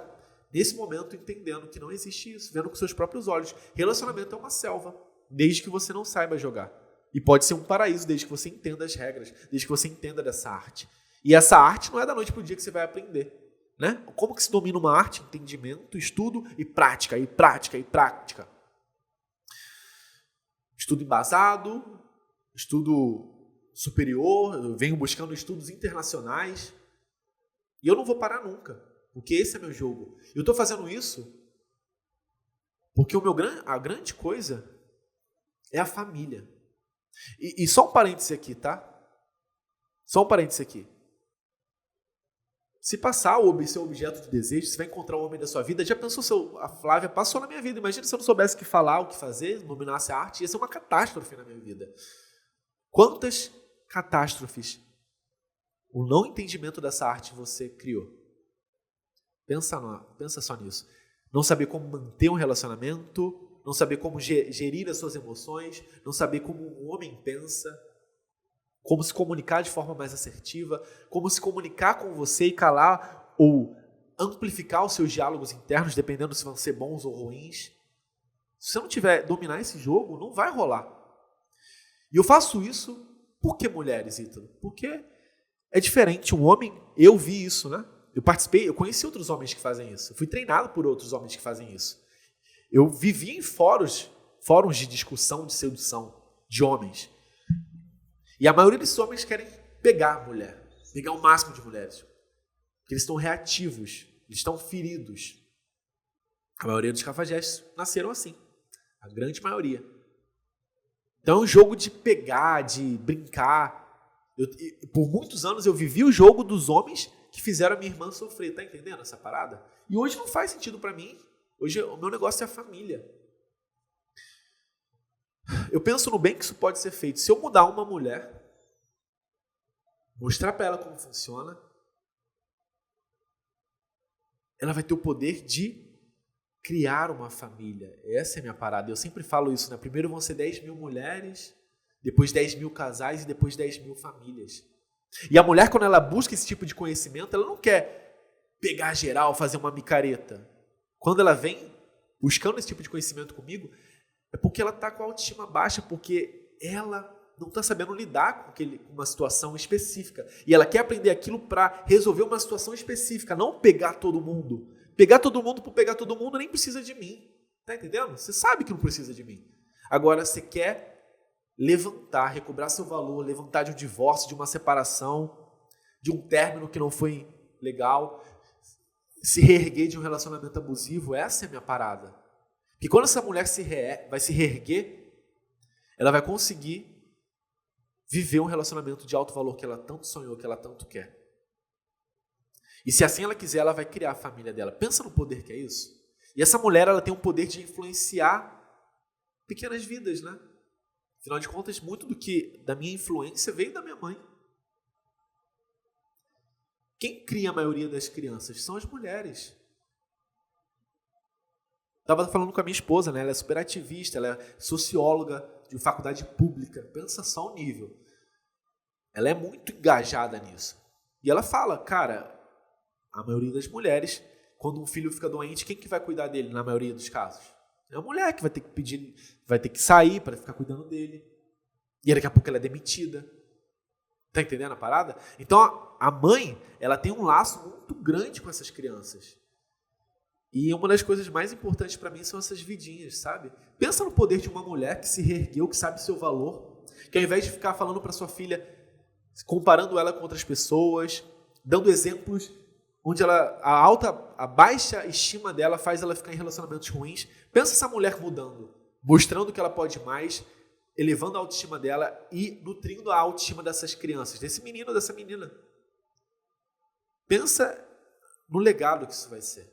nesse momento, entendendo que não existe isso, vendo com seus próprios olhos. Relacionamento é uma selva, desde que você não saiba jogar. E pode ser um paraíso, desde que você entenda as regras, desde que você entenda dessa arte. E essa arte não é da noite para o dia que você vai aprender. Né? Como que se domina uma arte? Entendimento, estudo e prática, e prática, e prática. Estudo embasado, estudo superior, eu venho buscando estudos internacionais. E eu não vou parar nunca, porque esse é meu jogo. Eu estou fazendo isso Porque a grande coisa é a família. E só um parêntese aqui, tá? Só um parêntese aqui. Se passar o seu objeto de desejo, você vai encontrar o homem da sua vida. Já pensou se a Flávia passou na minha vida? Imagina se eu não soubesse o que falar, o que fazer, dominasse a arte. Ia ser uma catástrofe na minha vida. Quantas catástrofes o não entendimento dessa arte você criou? Pensa só nisso. Não saber como manter um relacionamento, não saber como gerir as suas emoções, não saber como um homem pensa, como se comunicar de forma mais assertiva, como se comunicar com você e calar ou amplificar os seus diálogos internos, dependendo se vão ser bons ou ruins. Se você não tiver dominar esse jogo, não vai rolar. E eu faço isso por que mulheres, Ítalo? Porque é diferente. Um homem, eu vi isso, né? Eu conheci outros homens que fazem isso. Eu fui treinado por outros homens que fazem isso. Eu vivi em fóruns de discussão, de sedução, de homens. E a maioria desses homens querem pegar a mulher, pegar o máximo de mulheres. Porque eles estão reativos, eles estão feridos. A maioria dos cafajestes nasceram assim. A grande maioria. Então é um jogo de pegar, de brincar. Por muitos anos eu vivi o jogo dos homens que fizeram a minha irmã sofrer. Tá entendendo essa parada? E hoje não faz sentido pra mim. Hoje o meu negócio é a família. Eu penso no bem que isso pode ser feito. Se eu mudar uma mulher, mostrar para ela como funciona, ela vai ter o poder de criar uma família. Essa é a minha parada. Eu sempre falo isso, né? Primeiro vão ser 10 mil mulheres, depois 10 mil casais e depois 10 mil famílias. E a mulher, quando ela busca esse tipo de conhecimento, ela não quer pegar geral, fazer uma micareta. Quando ela vem buscando esse tipo de conhecimento comigo, é porque ela está com a autoestima baixa, porque ela não está sabendo lidar com uma situação específica. E ela quer aprender aquilo para resolver uma situação específica, não pegar todo mundo. Pegar todo mundo por pegar todo mundo nem precisa de mim. Tá entendendo? Você sabe que não precisa de mim. Agora, você quer levantar, recobrar seu valor, levantar de um divórcio, de uma separação, de um término que não foi legal, se reerguer de um relacionamento abusivo. Essa é a minha parada. Porque quando essa mulher vai se reerguer, ela vai conseguir viver um relacionamento de alto valor que ela tanto sonhou, que ela tanto quer. E se assim ela quiser, ela vai criar a família dela. Pensa no poder que é isso. E essa mulher, ela tem um poder de influenciar pequenas vidas, né? Afinal de contas, muito da minha influência veio da minha mãe. Quem cria a maioria das crianças são as mulheres. Estava falando com a minha esposa, né? Ela é super ativista, ela é socióloga de faculdade pública. Pensa só o nível. Ela é muito engajada nisso. E ela fala, cara, a maioria das mulheres, quando um filho fica doente, quem que vai cuidar dele na maioria dos casos? É a mulher que vai ter que pedir, vai ter que sair para ficar cuidando dele. E daqui a pouco ela é demitida. Tá entendendo a parada? Então a mãe, ela tem um laço muito grande com essas crianças. E uma das coisas mais importantes para mim são essas vidinhas, sabe? Pensa no poder de uma mulher que se reergueu, que sabe seu valor, que ao invés de ficar falando para sua filha, comparando ela com outras pessoas, dando exemplos onde a baixa estima dela faz ela ficar em relacionamentos ruins. Pensa essa mulher mudando, mostrando que ela pode mais, elevando a autoestima dela e nutrindo a autoestima dessas crianças, desse menino ou dessa menina. Pensa no legado que isso vai ser.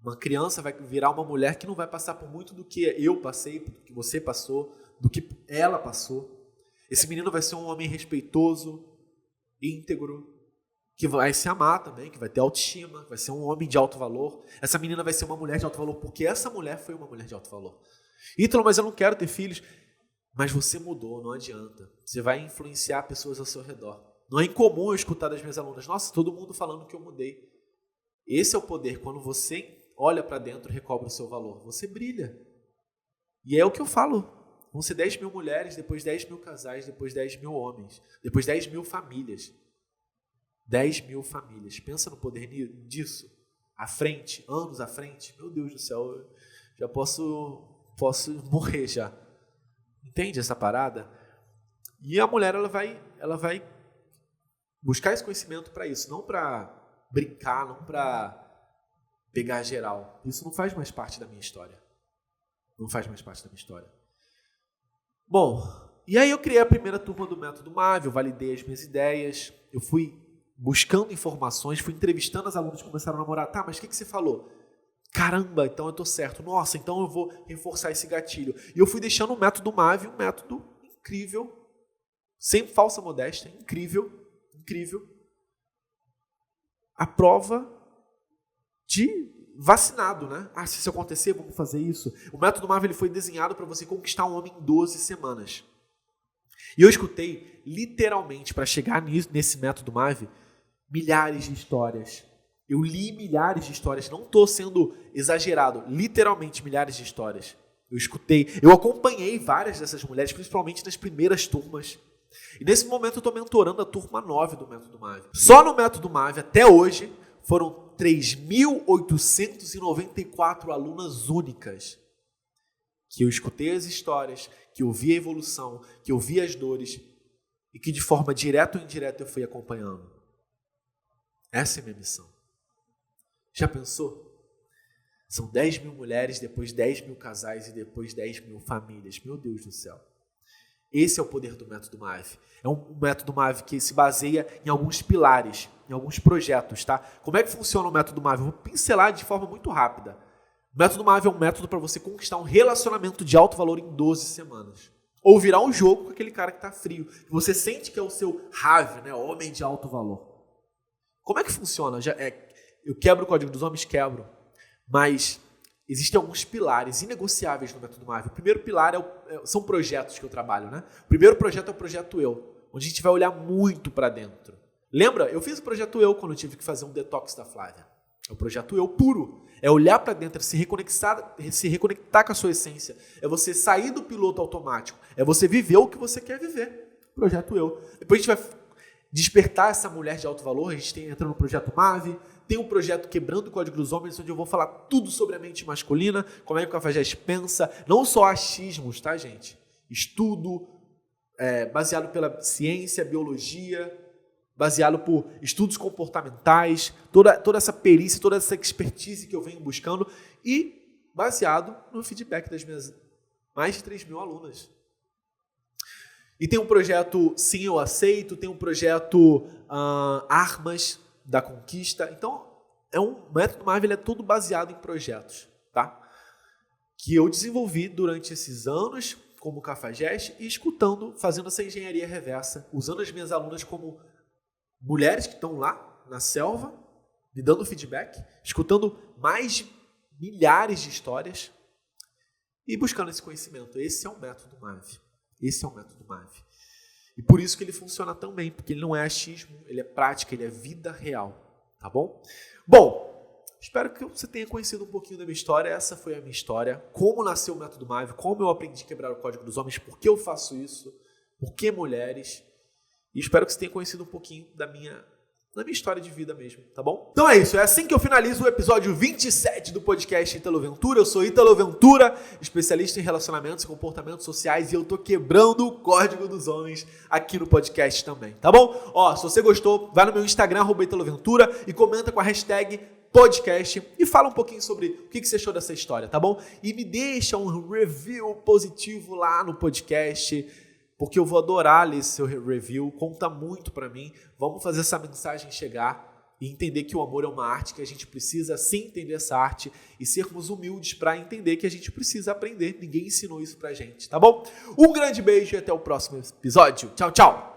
Uma criança vai virar uma mulher que não vai passar por muito do que eu passei, do que você passou, do que ela passou. Esse menino vai ser um homem respeitoso, íntegro, que vai se amar também, que vai ter autoestima, vai ser um homem de alto valor. Essa menina vai ser uma mulher de alto valor, porque essa mulher foi uma mulher de alto valor. Ítalo, mas eu não quero ter filhos. Mas você mudou, não adianta. Você vai influenciar pessoas ao seu redor. Não é incomum eu escutar das minhas alunas, nossa, todo mundo falando que eu mudei. Esse é o poder, quando você olha para dentro e recobre o seu valor. Você brilha. E é o que eu falo. Vão ser 10 mil mulheres, depois 10 mil casais, depois 10 mil homens, depois 10 mil famílias. 10 mil famílias. Pensa no poder disso. À frente, anos à frente. Meu Deus do céu, eu já posso morrer já. Entende essa parada? E a mulher, ela vai buscar esse conhecimento para isso. Não para brincar, não para pegar geral. Isso não faz mais parte da minha história. Não faz mais parte da minha história. Bom, e aí eu criei a primeira turma do Método MAV, eu validei as minhas ideias, eu fui buscando informações, fui entrevistando as alunas que começaram a namorar. Tá, mas o que você falou? Caramba, então eu tô certo. Nossa, então eu vou reforçar esse gatilho. E eu fui deixando o Método MAV um método incrível, sem falsa modéstia, incrível, incrível. A prova de vacinado, né? Ah, se isso acontecer, vamos fazer isso. O Método MAV ele foi desenhado para você conquistar um homem em 12 semanas. E eu escutei, literalmente, para chegar nesse Método MAV, milhares de histórias. Eu li milhares de histórias, não estou sendo exagerado, literalmente milhares de histórias. Eu escutei, eu acompanhei várias dessas mulheres, principalmente nas primeiras turmas. E nesse momento eu estou mentorando a turma 9 do Método MAV. Só no Método MAV, até hoje, foram 3.894 alunas únicas que eu escutei as histórias, que eu vi a evolução, que eu vi as dores e que de forma direta ou indireta eu fui acompanhando. Essa é a minha missão. Já pensou? São 10 mil mulheres, depois 10 mil casais e depois 10 mil famílias. Meu Deus do céu. Esse é o poder do Método MAV. É um método MAV que se baseia em alguns pilares, em alguns projetos, tá? Como é que funciona o Método MAV? Eu vou pincelar de forma muito rápida. O Método MAV é um método para você conquistar um relacionamento de alto valor em 12 semanas. Ou virar um jogo com aquele cara que está frio, que você sente que é o seu Have, né? Homem de alto valor. Como é que funciona? Eu quebro o código dos homens? Quebro. Mas existem alguns pilares inegociáveis no Método MAV. O primeiro pilar são projetos que eu trabalho, né? O primeiro projeto é o Projeto Eu, onde a gente vai olhar muito para dentro. Lembra? Eu fiz o Projeto Eu quando eu tive que fazer um detox da Flávia. É o Projeto Eu puro. É olhar para dentro, se reconectar com a sua essência. É você sair do piloto automático. É você viver o que você quer viver. Projeto Eu. Depois a gente vai despertar essa mulher de alto valor. A gente entra no Projeto MAV. Tem um projeto Quebrando o Código dos Homens, onde eu vou falar tudo sobre a mente masculina, como é que o Cafajeste pensa, não só achismos, tá, gente? Estudo baseado pela ciência, biologia, baseado por estudos comportamentais, toda essa perícia, toda essa expertise que eu venho buscando e baseado no feedback das minhas mais de 3 mil alunas. E tem um projeto Sim, Eu Aceito, tem um projeto Armas da Conquista. Então, o Método MAV ele é todo baseado em projetos, tá? Que eu desenvolvi durante esses anos como Cafajeste e escutando, fazendo essa engenharia reversa, usando as minhas alunas como mulheres que estão lá na selva, me dando feedback, escutando mais de milhares de histórias e buscando esse conhecimento. Esse é o Método MAV. Esse é o Método MAV. E por isso que ele funciona tão bem, porque ele não é achismo, ele é prática, ele é vida real, tá bom? Bom, espero que você tenha conhecido um pouquinho da minha história. Essa foi a minha história, como nasceu o Método MAV, como eu aprendi a quebrar o código dos homens, por que eu faço isso, por que mulheres. E espero que você tenha conhecido um pouquinho da minha história de vida mesmo, tá bom? Então é isso, é assim que eu finalizo o episódio 27 do podcast Ítalo Ventura. Eu sou Ítalo Ventura, especialista em relacionamentos e comportamentos sociais, e eu tô quebrando o código dos homens aqui no podcast também, tá bom? Ó, se você gostou, vai no meu Instagram, @ItaloVentura, e comenta com a hashtag podcast e fala um pouquinho sobre o que você achou dessa história, tá bom? E me deixa um review positivo lá no podcast, porque eu vou adorar ler seu review, conta muito para mim. Vamos fazer essa mensagem chegar e entender que o amor é uma arte, que a gente precisa sim entender essa arte e sermos humildes para entender que a gente precisa aprender. Ninguém ensinou isso pra gente, tá bom? Um grande beijo e até o próximo episódio. Tchau, tchau!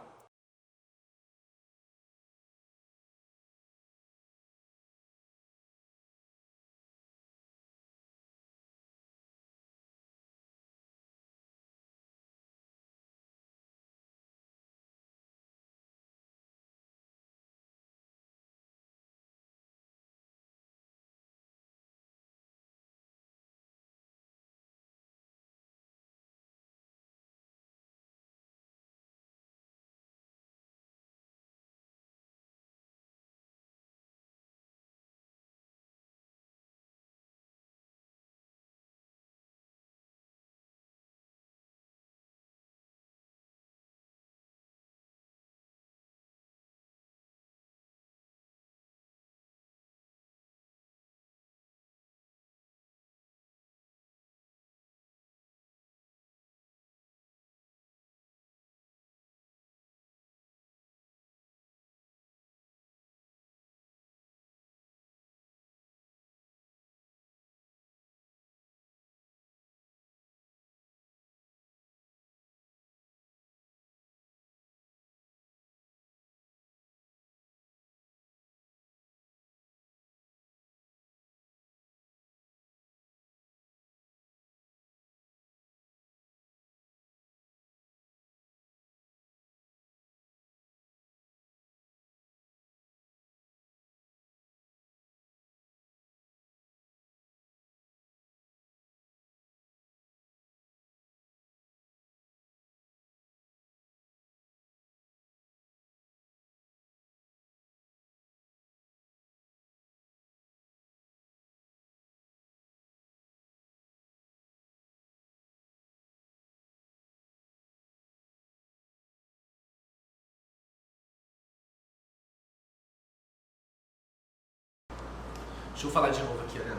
Deixa eu falar de novo aqui, né?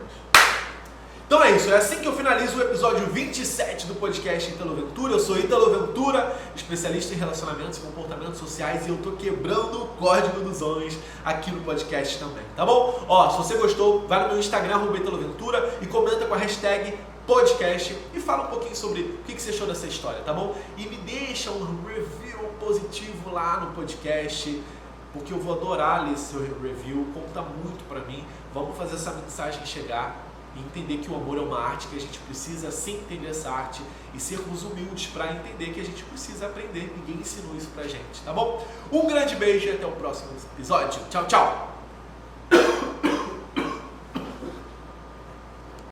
Então é isso, é assim que eu finalizo o episódio 27 do podcast Ítalo Ventura. Eu sou Ítalo Ventura, especialista em relacionamentos e comportamentos sociais, e eu tô quebrando o código dos homens aqui no podcast também, tá bom? Ó, se você gostou, vai no meu Instagram, Ítalo Ventura, e comenta com a hashtag podcast e fala um pouquinho sobre o que você achou dessa história, tá bom? E me deixa um review positivo lá no podcast, porque eu vou adorar ler seu review, conta muito pra mim. Vamos fazer essa mensagem chegar e entender que o amor é uma arte, que a gente precisa sim entender essa arte e sermos humildes para entender que a gente precisa aprender. Ninguém ensinou isso pra gente, tá bom? Um grande beijo e até o próximo episódio. Tchau, tchau!